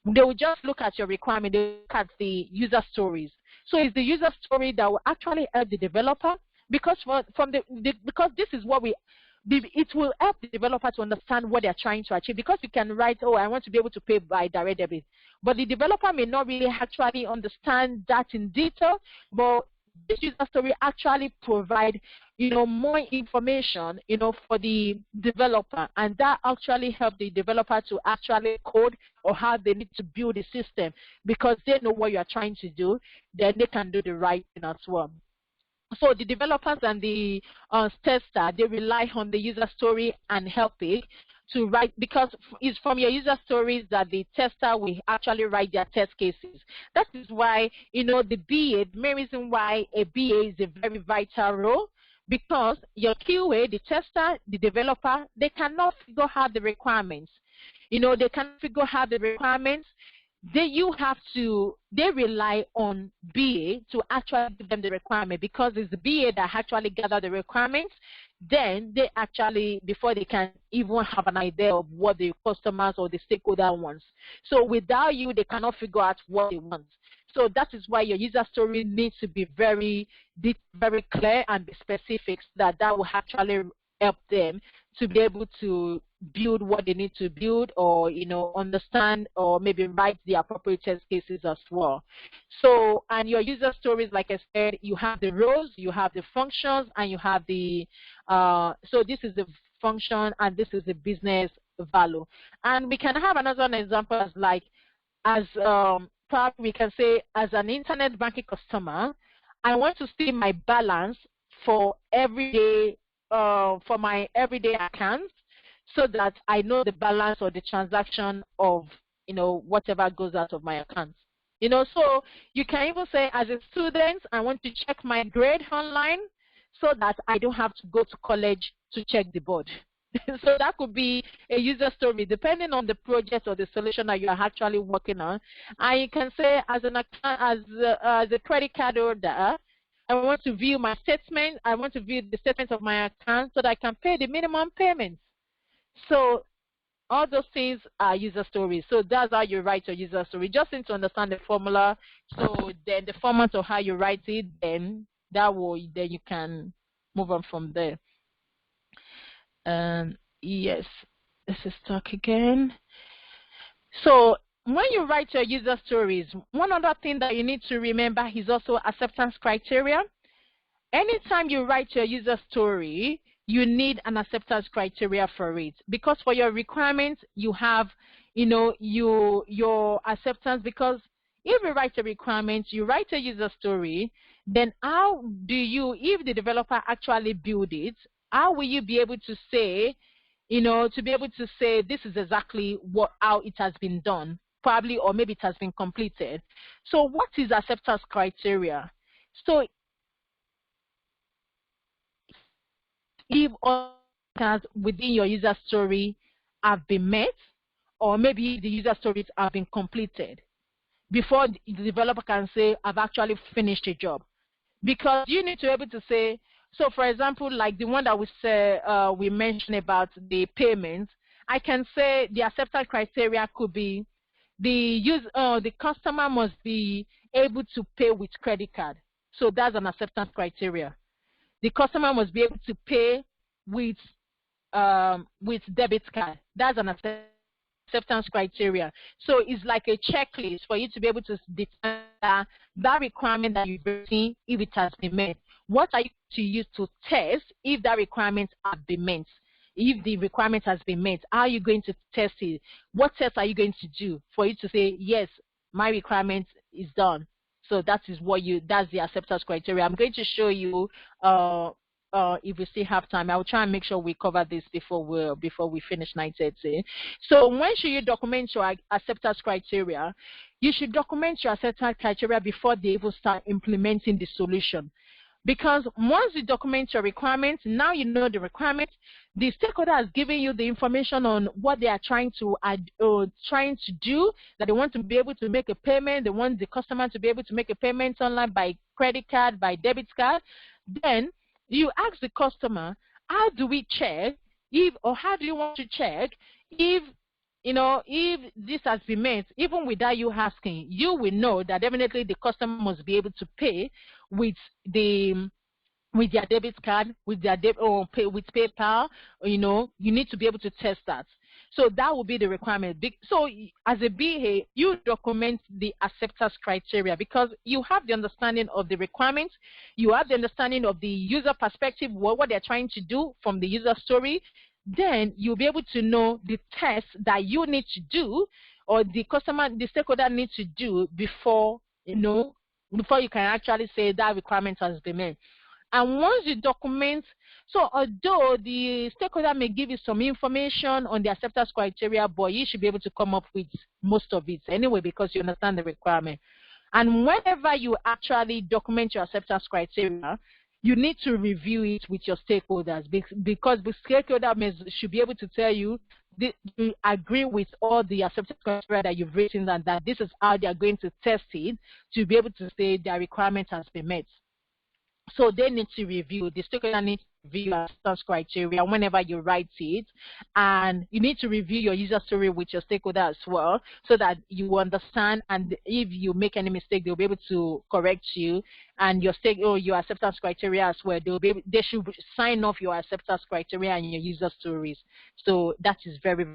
They will just look at your requirement, they look at the user stories. So it's the user story that will actually help the developer because because this is what it will help the developer to understand what they're trying to achieve, because you can write, I want to be able to pay by direct debit. But the developer may not really actually understand that in detail, but this user story actually provide, more information, for the developer, and that actually help the developer to actually code or how they need to build a system, because they know what you are trying to do, then they can do the right thing as well. So the developers and the tester, they rely on the user story and help it to write, because it's from your user stories that the tester will actually write their test cases. That is why, the BA, the main reason why a BA is a very vital role, because your QA, the tester, the developer, they cannot figure out the requirements. They cannot figure out the requirements. They rely on BA to actually give them the requirement, because it's the BA that actually gather the requirements. Then they actually, before they can even have an idea of what the customers or the stakeholder wants. So without you, they cannot figure out what they want. So that is why your user story needs to be very clear and be specific, so that will actually help them to be able to build what they need to build, or understand, or maybe write the appropriate test cases as well. So, and your user stories, like I said, you have the roles, you have the functions, and you have the so this is the function and this is the business value. And we can have another example as perhaps we can say, as an internet banking customer, I want to see my balance for everyday for my everyday accounts, so that I know the balance or the transaction of whatever goes out of my accounts. So you can even say, as a student, I want to check my grade online, so that I don't have to go to college to check the board. So that could be a user story, depending on the project or the solution that you are actually working on. And you can say, as a credit card holder, I want to view my statement. I want to view the statements of my account so that I can pay the minimum payments. So all those things are user stories. So that's how you write your user story. Just need to understand the formula. So then the format of how you write it, then you can move on from there. Yes, this is stuck again. So when you write your user stories, one other thing that you need to remember is also acceptance criteria. Anytime you write your user story, you need an acceptance criteria for it, because for your requirements, you have, your acceptance, because if you write a requirement, you write a user story, then how do you, if the developer actually build it, how will you be able to say, to be able to say this is exactly how it has been done, probably, or maybe it has been completed. So what is acceptance criteria? So if all within your user story have been met, or maybe the user stories have been completed, before the developer can say, I've actually finished a job. Because you need to be able to say, so for example, like the one that we mentioned about the payments, I can say the acceptance criteria could be the customer must be able to pay with credit card. So that's an acceptance criteria. The customer must be able to pay with debit card. That's an acceptance. acceptance criteria. So it's like a checklist for you to be able to determine that requirement that you've written, if it has been met. What are you to use to test if that requirement has been met? If the requirement has been met, how are you going to test it? What tests are you going to do for you to say, yes, my requirement is done? So that's the acceptance criteria. I'm going to show you if we still have time. I will try and make sure we cover this before we finish 9:30. So when should you document your acceptance criteria? You should document your acceptance criteria before they even start implementing the solution. Because once you document your requirements, now you know the requirements. The stakeholder has given you the information on what they are trying to do, that they want to be able to make a payment. They want the customer to be able to make a payment online by credit card, by debit card. Then you ask the customer, how do we check how do you want to check if this has been met? Even without you asking, you will know that definitely the customer must be able to pay with their debit card, with their with PayPal. You need to be able to test that. So that will be the requirement. So as a BA, you document the acceptance criteria because you have the understanding of the requirements, you have the understanding of the user perspective, what they're trying to do from the user story. Then you'll be able to know the tests that you need to do, or the stakeholder needs to do before you can actually say that requirement has been met. And once you document, so although the stakeholder may give you some information on the acceptance criteria, but you should be able to come up with most of it anyway because you understand the requirement. And whenever you actually document your acceptance criteria, you need to review it with your stakeholders because the stakeholder should be able to tell you you agree with all the acceptance criteria that you've written and that this is how they are going to test it to be able to say their requirement has been met. So they need to review, the stakeholder needs to review your acceptance criteria whenever you write it, and you need to review your user story with your stakeholder as well so that you understand, and if you make any mistake, they'll be able to correct you, and your acceptance criteria as well. They should sign off your acceptance criteria and your user stories. So that is very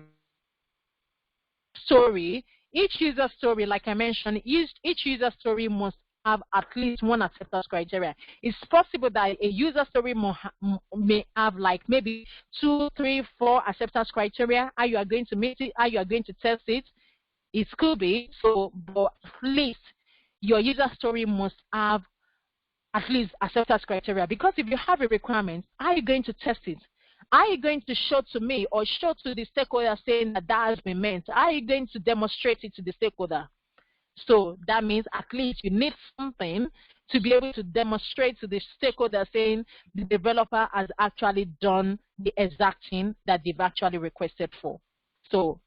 story. Each user story, like I mentioned, each user story must have at least one acceptance criteria. It's possible that a user story may have like maybe 2, 3, 4 acceptance criteria. How you are going to meet it, how you are going to test it, it could be. So, but at least your user story must have at least acceptance criteria. Because if you have a requirement, how are you going to test it? How are you going to show to me or show to the stakeholder saying that has been meant? How are you going to demonstrate it to the stakeholder? So that means at least you need something to be able to demonstrate to the stakeholder saying the developer has actually done the exact thing that they've actually requested for. So,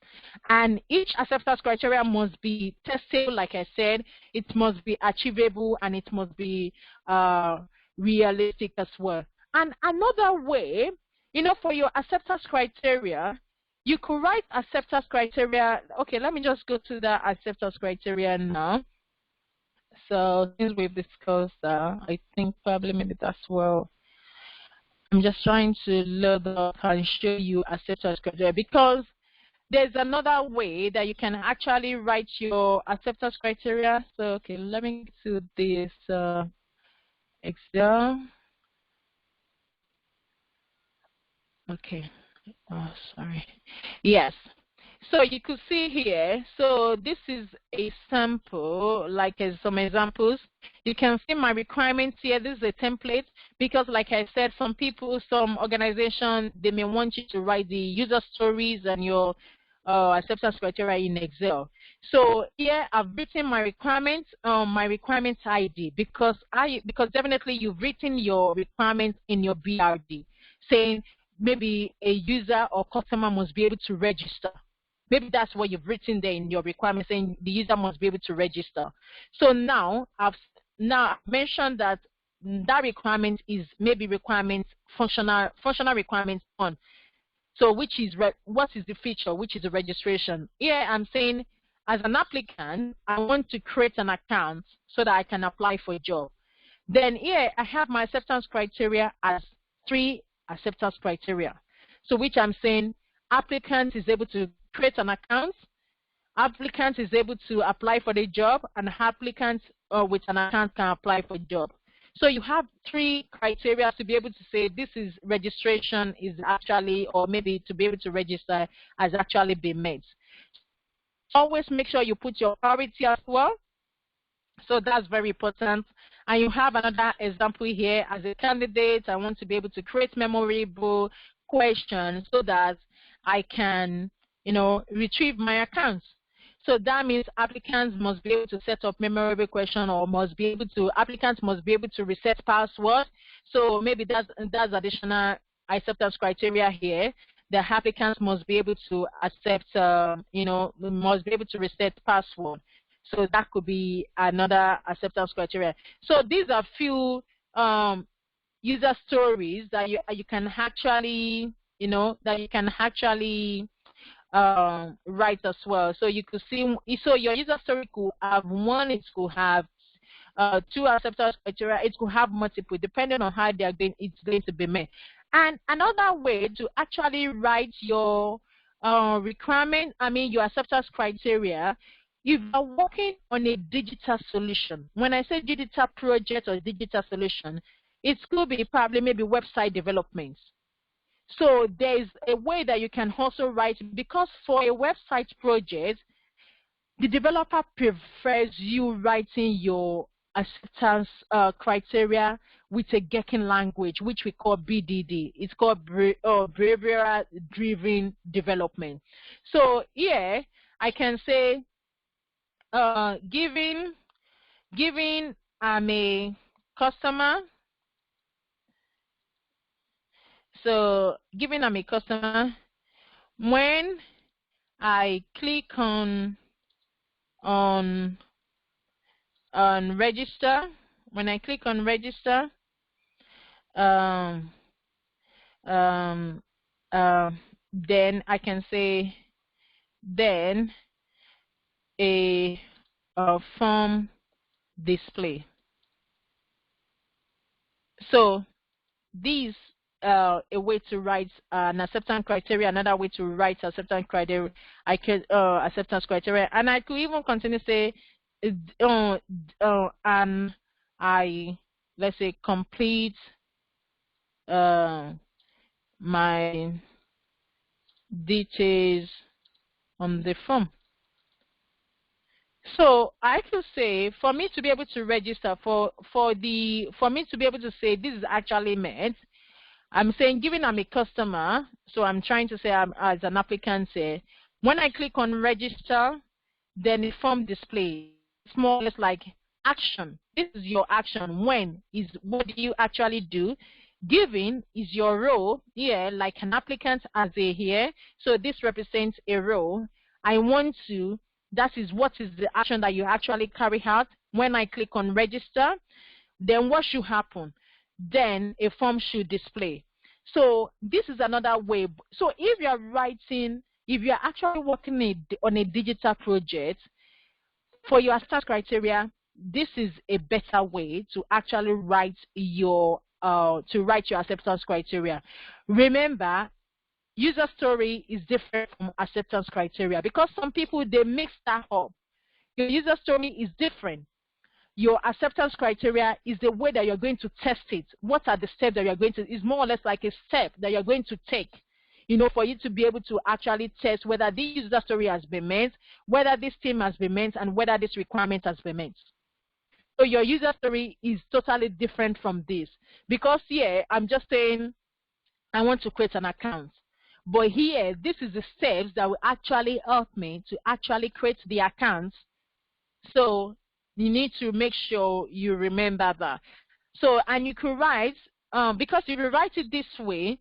and each acceptance criteria must be testable, like I said, it must be achievable, and it must be realistic as well. And another way, for your acceptance criteria, you could write acceptance criteria. Okay, let me just go to the acceptance criteria now. So since we've discussed that, I think probably maybe that's well. I'm just trying to load up and show you acceptance criteria because there's another way that you can actually write your acceptance criteria. So okay, let me do this Excel. Okay. Oh, sorry. Yes. So you could see here, so this is a sample, like some examples. You can see my requirements here. This is a template because, like I said, some organizations, they may want you to write the user stories and your acceptance criteria in Excel. So here I've written my requirements ID because definitely you've written your requirements in your BRD, saying maybe a user or customer must be able to register. Maybe that's what you've written there in your requirement, saying the user must be able to register. So now I've mentioned that requirement is maybe functional requirements on. So what is the feature, which is the registration? Here I'm saying as an applicant, I want to create an account so that I can apply for a job. Then here I have my acceptance criteria as 3 acceptance criteria. So which I'm saying applicant is able to create an account, applicant is able to apply for the job, and applicant with an account can apply for job. So you have 3 criteria to be able to say this is registration is actually, or maybe to be able to register has actually been met. Always make sure you put your priority as well. So that's very important. And you have another example here. As a candidate, I want to be able to create memorable questions so that I can, retrieve my accounts. So that means applicants must be able to set up memorable question, or applicants must be able to reset password. So maybe that's additional acceptance criteria here. The applicants must be able to accept, must be able to reset password. So that could be another acceptance criteria. So these are few user stories that you can actually, write as well. So you could see, so your user story could have 1, it could have 2 acceptance criteria, it could have multiple, depending on how it's going to be met. And another way to actually write your requirement, your acceptance criteria, if you're working on a digital solution. When I say digital project or digital solution, it could be probably maybe website development. So there's a way that you can also write, because for a website project, the developer prefers you writing your acceptance criteria with a Gherkin language, which we call BDD. It's called Behavioral Driven Development. So here I can say, given I'm a customer. So given I'm a customer, when I click on register, when I click on register, then I can say, then a form display. So these a way to write an acceptance criteria, another way to write acceptance criteria, acceptance criteria, and I could even continue to say, let's say complete my details on the form. So I could say, for me to be able to register, for me to be able to say this is actually met, I'm saying, given I'm a customer, so I'm trying to say as an applicant, say, when I click on register, then the form display. It's more or less like action. This is your action. When is what do you actually do? Given is your role here, like an applicant as a here. So this represents a role. I want to, that is what is the action that you actually carry out. When I click on register, then what should happen? Then a form should display. So this is another way. So if you're actually working on a digital project, for your acceptance criteria, this is a better way to actually write your acceptance criteria. Remember, user story is different from acceptance criteria, because some people, they mix that up. Your user story is different. Your acceptance criteria is the way that you're going to test it. What are the steps that you're going to, is more or less like a step that you're going to take, for you to be able to actually test whether the user story has been met, whether this theme has been met, and whether this requirement has been met. So your user story is totally different from this, because here I'm just saying I want to create an account. But here, this is the steps that will actually help me to actually create the account. So you need to make sure you remember that. So, and you could write, because if you write it this way,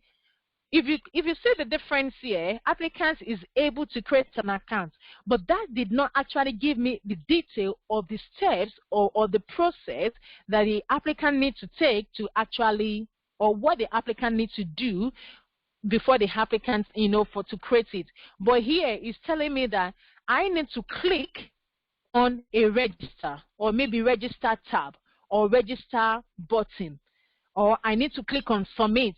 if you see the difference here, applicant is able to create an account, but that did not actually give me the detail of the steps or the process that the applicant needs to take to actually, or what the applicant needs to do before the applicant, to create it. But here is telling me that I need to click on a register, or maybe register tab, or register button, or I need to click on submit,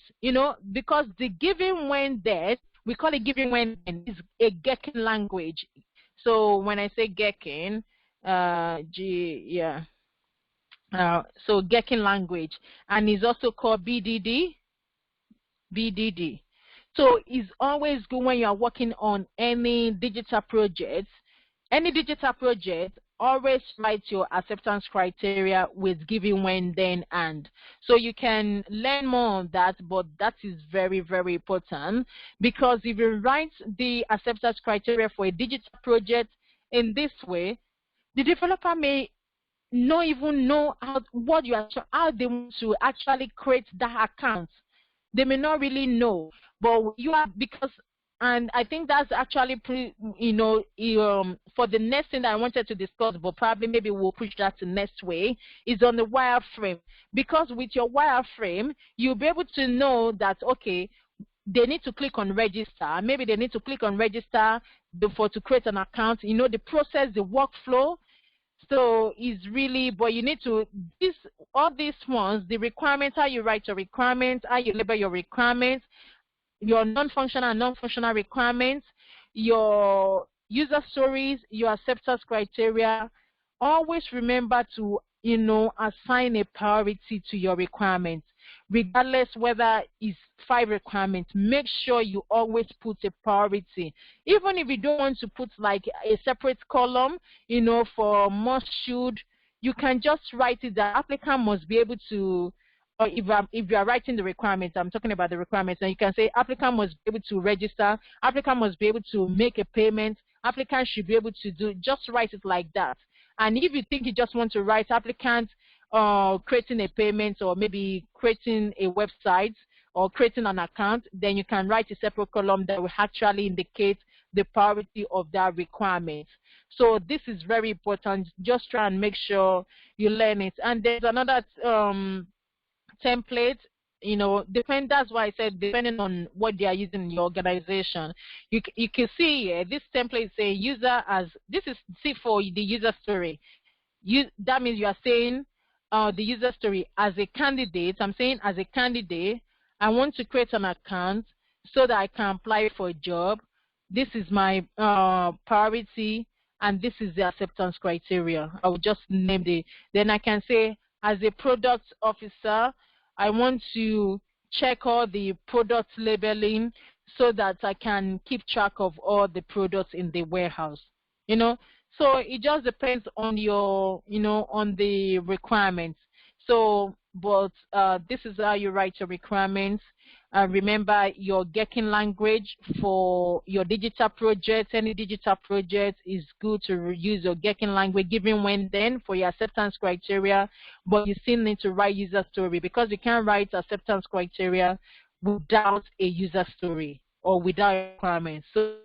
because the given when there, we call it giving when then. It's a Gherkin language. So when I say Gherkin, so Gherkin language, and it's also called BDD. BDD. So it's always good when you are working on any digital projects. Any digital project, always write your acceptance criteria with giving when, then, and. So you can learn more on that, but that is very, very important, because if you write the acceptance criteria for a digital project in this way, the developer may not even know how they want to actually create that account. They may not really know, but you are, because, and I think that's actually for the next thing that I wanted to discuss, but probably maybe we'll push that to next way, is on the wireframe. Because with your wireframe, you'll be able to know that, okay, they need to click on register. Maybe they need to click on register before to create an account. You know, the process, the workflow. So it's really, but you need to, all these ones, the requirements, how you write your requirements, how you label your requirements, your non-functional and non-functional requirements, your user stories, your acceptance criteria. Always remember to, assign a priority to your requirements, regardless whether it's 5 requirements. Make sure you always put a priority. Even if you don't want to put like a separate column, for must, should, you can just write it that applicant must be able to, or if you are writing the requirements, I'm talking about the requirements, and you can say applicant must be able to register, applicant must be able to make a payment, applicant should be able to do, just write it like that. And if you think you just want to write applicant creating a payment, or maybe creating a website or creating an account, then you can write a separate column that will actually indicate the priority of that requirement. So this is very important. Just try and make sure you learn it. And there's another template, that's why I said depending on what they are using in your organization. You can see here, this template say user as, this is for the user story. That means you are saying the user story as a candidate. I'm saying as a candidate, I want to create an account so that I can apply for a job. This is my priority, and this is the acceptance criteria. I will just name then I can say as a product officer, I want to check all the product labeling so that I can keep track of all the products in the warehouse. So it just depends on your, on the requirements. So, but this is how you write your requirements. Remember your Gherkin language for your digital project. Any digital project is good to use your Gherkin language, given when then for your acceptance criteria, but you still need to write user story, because you can't write acceptance criteria without a user story or without requirements. So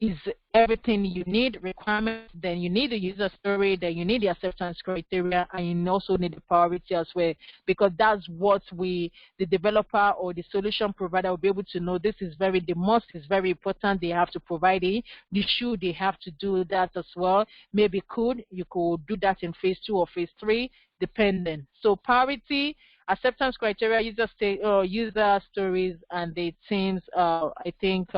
is everything you need, requirements, then you need a user story, then you need the acceptance criteria, and you also need the priority as well, because that's what the developer or the solution provider will be able to know. This is the must is very important. They have to provide it. The should, they have to do that as well. Maybe you could do that in phase 2 or phase 3, dependent. So priority, acceptance criteria, user stories, and the things, I think,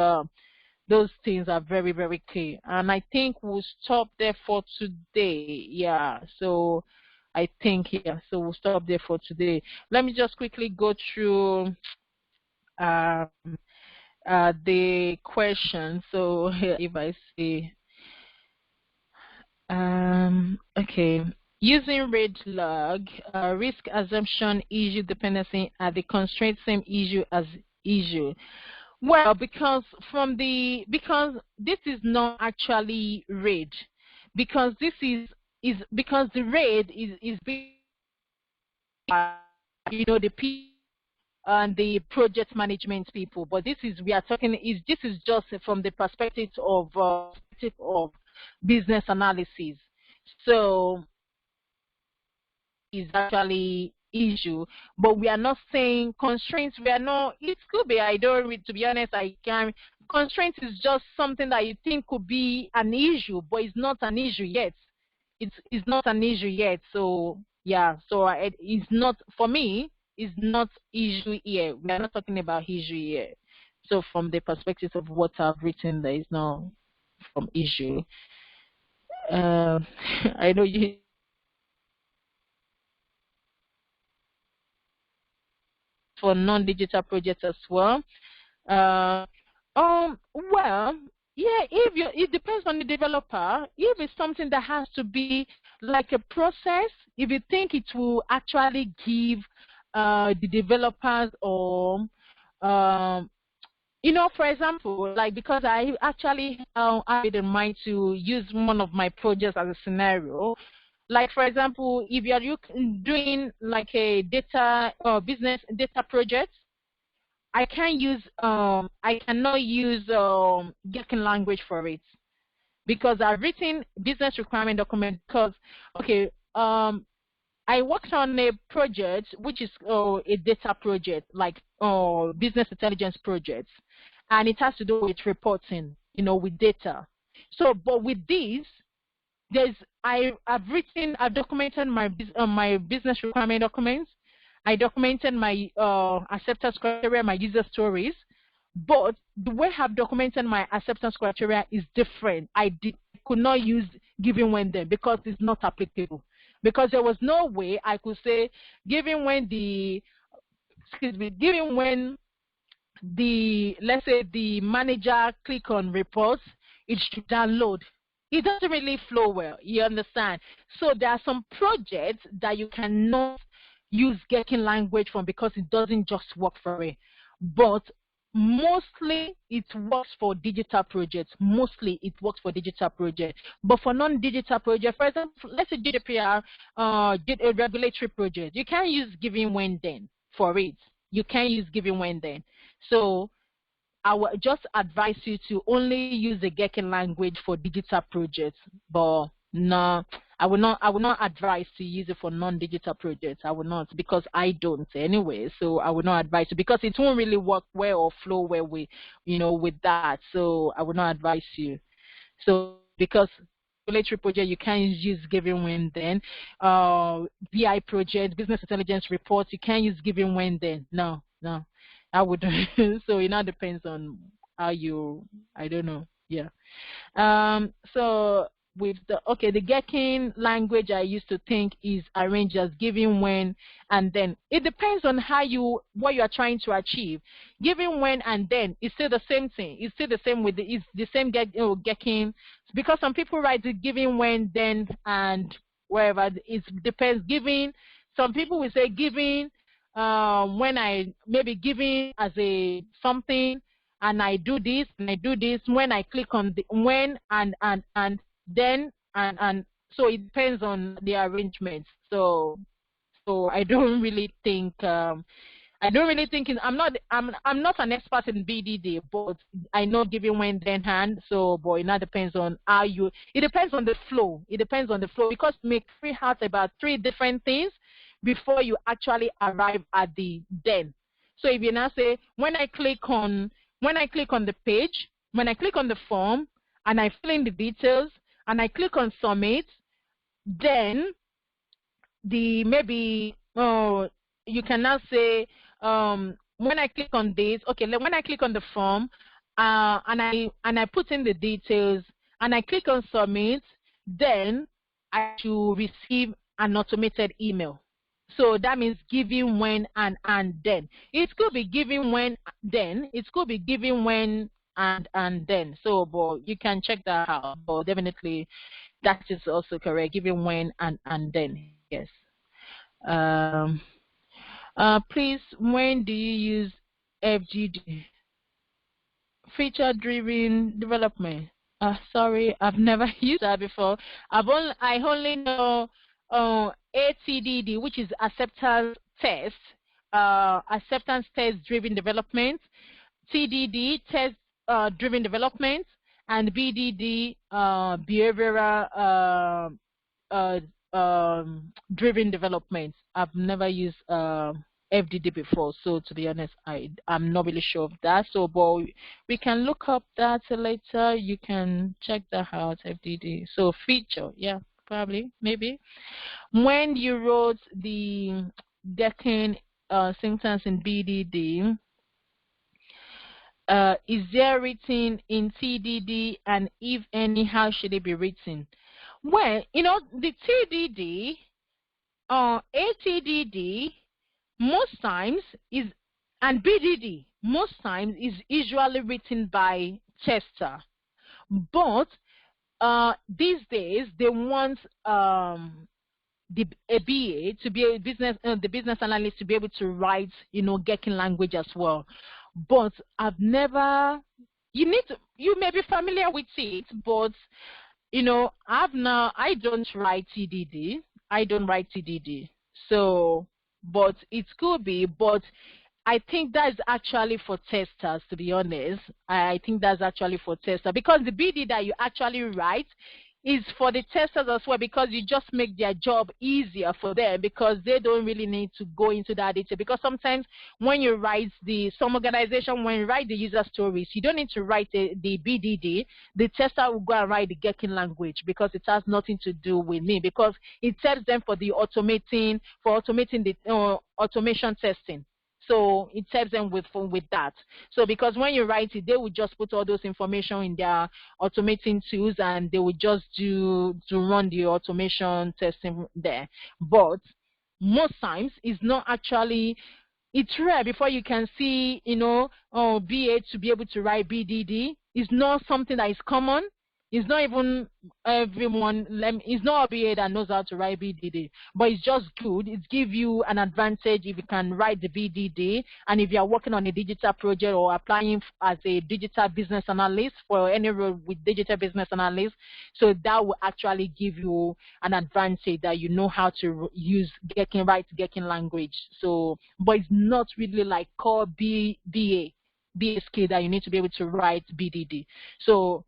those things are very, very key. And I think we'll stop there for today. Yeah, so I think, so we'll stop there for today. Let me just quickly go through the questions. So if I see, okay. Using RaidLog, risk assumption issue dependency are the constraint same issue as issue. Well, because this is not actually RAID, because this is because the RAID is being, the people and the project management people, but this is this is just from the perspective of business analysis. So is actually issue, but we are not saying constraints. We are not, it could be, I don't read, to be honest, I can't. Constraints is just something that you think could be an issue, but it's not an issue yet. It's not an issue yet. So yeah, so it's not, for me, it's not issue here. We are not talking about issue here. So from the perspective of what I've written, there is no from issue. I know you. For non-digital projects as well. Well, yeah, it depends on the developer. If it's something that has to be like a process, if you think it will actually give the developers or for example, like because I actually had in mind to use one of my projects as a scenario. Like for example, if you're doing like a data or business data project, I cannot use Gherkin language for it because I've written business requirement document because okay I worked on a project which is a data project like business intelligence project, and it has to do with reporting, with data. So but with this I've documented my business requirement documents. I documented my acceptance criteria, my user stories, but the way I've documented my acceptance criteria is different. I could not use given when then because it's not applicable. Because there was no way I could say given when let's say the manager click on reports, it should download. It doesn't really flow well, you understand? So there are some projects that you cannot use Gherkin language from because it doesn't just work for it. But mostly it works for digital projects. Mostly it works for digital projects. But for non-digital projects, for example, let's say GDPR, a regulatory project, you can't use given when then for it. You can't use given when then. So I would just advise you to only use the Gherkin language for digital projects, but no, I will not advise to use it for non-digital projects. I will not, because I don't anyway. So I would not advise you because it won't really work well or flow well with with that. So I would not advise you. So because regulatory project you can't use given when then. BI project, business intelligence reports, you can't use given when then. No. I would. So it now depends on how you. I don't know. Yeah. So with the Gherkin language I used to think is arranged as given when and then. It depends on what you are trying to achieve. Given when and then is still the same thing. It's still the same with it's the same Gherkin, because some people write it given when then and wherever. It depends. Given, some people will say given when I maybe giving as a something and I do this and I do this, when I click on the when and then and so it depends on the arrangements. So I don't really think I'm not an expert in BDD, but I know giving when then hand. So boy, it now depends on it depends on the flow. It depends on the flow because make three has about 3 different things before you actually arrive at the then. So if you now say when I click on the page, when I click on the form and I fill in the details and I click on submit, then you can now say when I click on this, when I click on the form and I put in the details and I click on submit, then I should receive an automated email. So that means giving when and then. It could be giving when then. It could be giving when and then. So, but you can check that out. But definitely, that is also correct. Giving when and then. Yes. Please, when do you use FGD? Feature-driven development. Sorry, I've never used that before. I only know ATDD, which is acceptance test, acceptance test driven development, TDD, test driven development, and BDD, behavioral driven development. I've never used FDD before, so to be honest, I'm not really sure of that. So, but we can look up that later. You can check that out, FDD. So feature, yeah, probably, maybe. When you wrote the Gherkin syntax in BDD, is there written in TDD, and if any, how should it be written? Well, the TDD or ATDD most times is, and BDD most times is usually written by tester, but these days they want a BA to be the business analyst to be able to write, Gherkin language as well. But I've never, you may be familiar with it, but I don't write TDD. I don't write TDD. So, but it could be, but I think that's actually for testers, to be honest. I think that's actually for testers, because the BD that you actually write is for the testers as well, because you just make their job easier for them, because they don't really need to go into that detail. Because sometimes when you write some organization, when you write the user stories, you don't need to write the BDD. The tester will go and write the Gherkin language, because it has nothing to do with me, because it tells them for automating the automation testing. So it helps them with that. So because when you write it, they will just put all those information in their automating tools, and they will just run the automation testing there. But most times it's not actually, it's rare before you can see, BA to be able to write BDD. It's not something that is common. It's not even everyone, it's not a BA that knows how to write BDD, but it's just good. It gives you an advantage if you can write the BDD, and if you're working on a digital project or applying as a digital business analyst for any role with digital business analyst, so that will actually give you an advantage that you know how to use write Gherkin language. So, but it's not really like core BA skill that you need to be able to write BDD. So,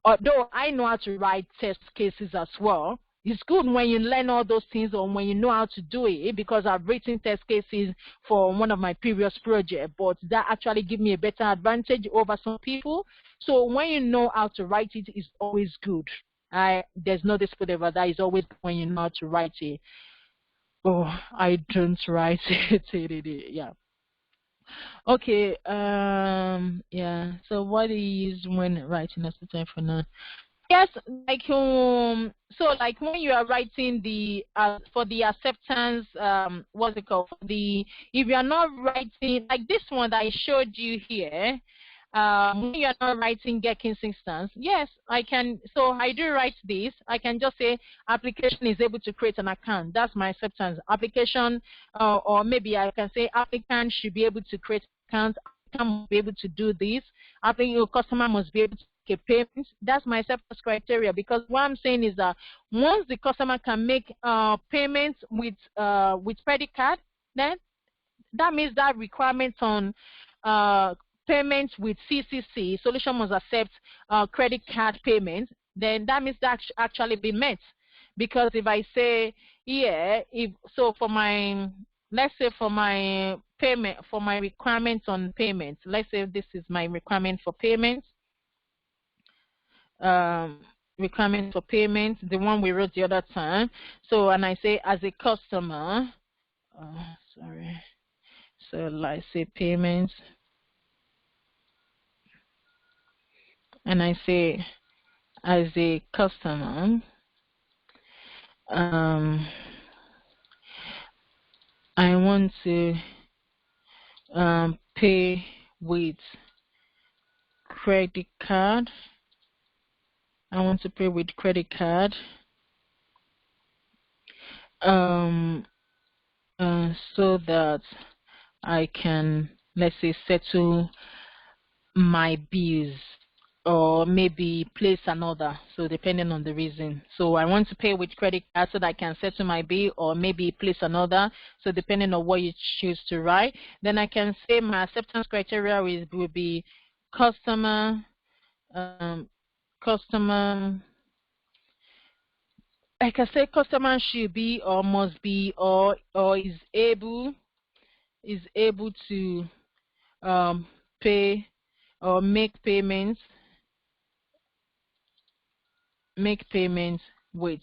although I know how to write test cases as well, it's good when you learn all those things, or when you know how to do it, because I've written test cases for one of my previous projects, but that actually gives me a better advantage over some people. So when you know how to write it, is always good. There's no dispute about that. It's always when you know how to write it. Oh, I don't write it. Yeah. Okay, yeah. So what do you use when writing a certain for now? Yes, like so like when you are writing for the acceptance, what's it called? If you are not writing like this one that I showed you here, when you are not writing Gherkin's instance, yes, I can. So I do write this. I can just say application is able to create an account. That's my acceptance. Application, or maybe I can say applicant should be able to create an account. Applicant must be able to do this. Your customer must be able to make a payment. That's my acceptance criteria, because what I'm saying is that once the customer can make payments with credit card, then that means that requirement on payments with CCC, solution must accept credit card payments, then that means that actually be met. Because if I say, yeah, for my, let's say for my payment, for my requirements on payments, let's say this is my requirement for payments, requirement for payments, the one we wrote the other time. So, and I say as a customer, sorry. So let's say payments, and I say as a customer, I want to pay with credit card. I want to pay with credit card. So that I can, let's say, settle my bills, or maybe place another, so depending on the reason. So I want to pay with credit card so that I can settle my bill, or maybe place another, so depending on what you choose to write. Then I can say my acceptance criteria will be customer, I can say customer should be, or must be, or is able to pay or make payments with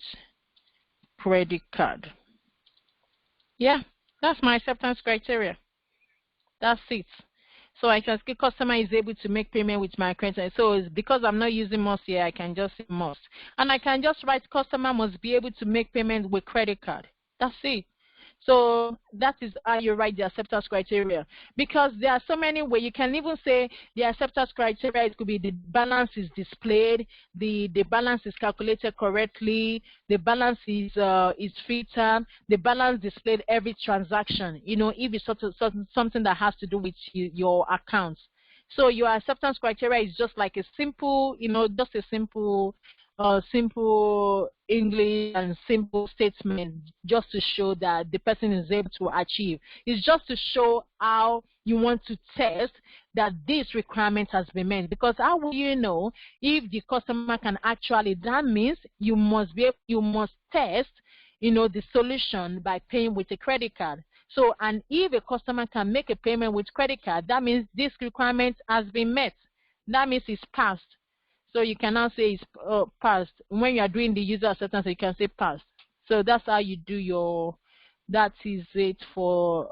credit card. Yeah, that's my acceptance criteria. That's it. So I can say customer is able to make payment with my credit. So it's because I'm not using must here, I can just say must. And I can just write customer must be able to make payment with credit card. That's it. So that is how you write the acceptance criteria. Because there are so many ways. You can even say the acceptance criteria, it could be the balance is displayed, the balance is calculated correctly, the balance is filtered, the balance displayed every transaction, you know, if it's something that has to do with your accounts. So your acceptance criteria is just like a simple, you know, just a simple English and simple statement just to show that the person is able to achieve. It's just to show how you want to test that this requirement has been met. Because how will you know if the customer can actually? That means you must test, you know, the solution by paying with a credit card. So, and if a customer can make a payment with credit card, that means this requirement has been met. That means it's passed. So you cannot say it's passed. When you are doing the user acceptance, you can say passed. So that's how you do your, that is it for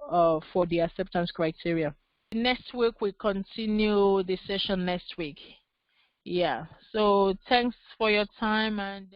the acceptance criteria. Next week we continue the session next week. Yeah. So thanks for your time and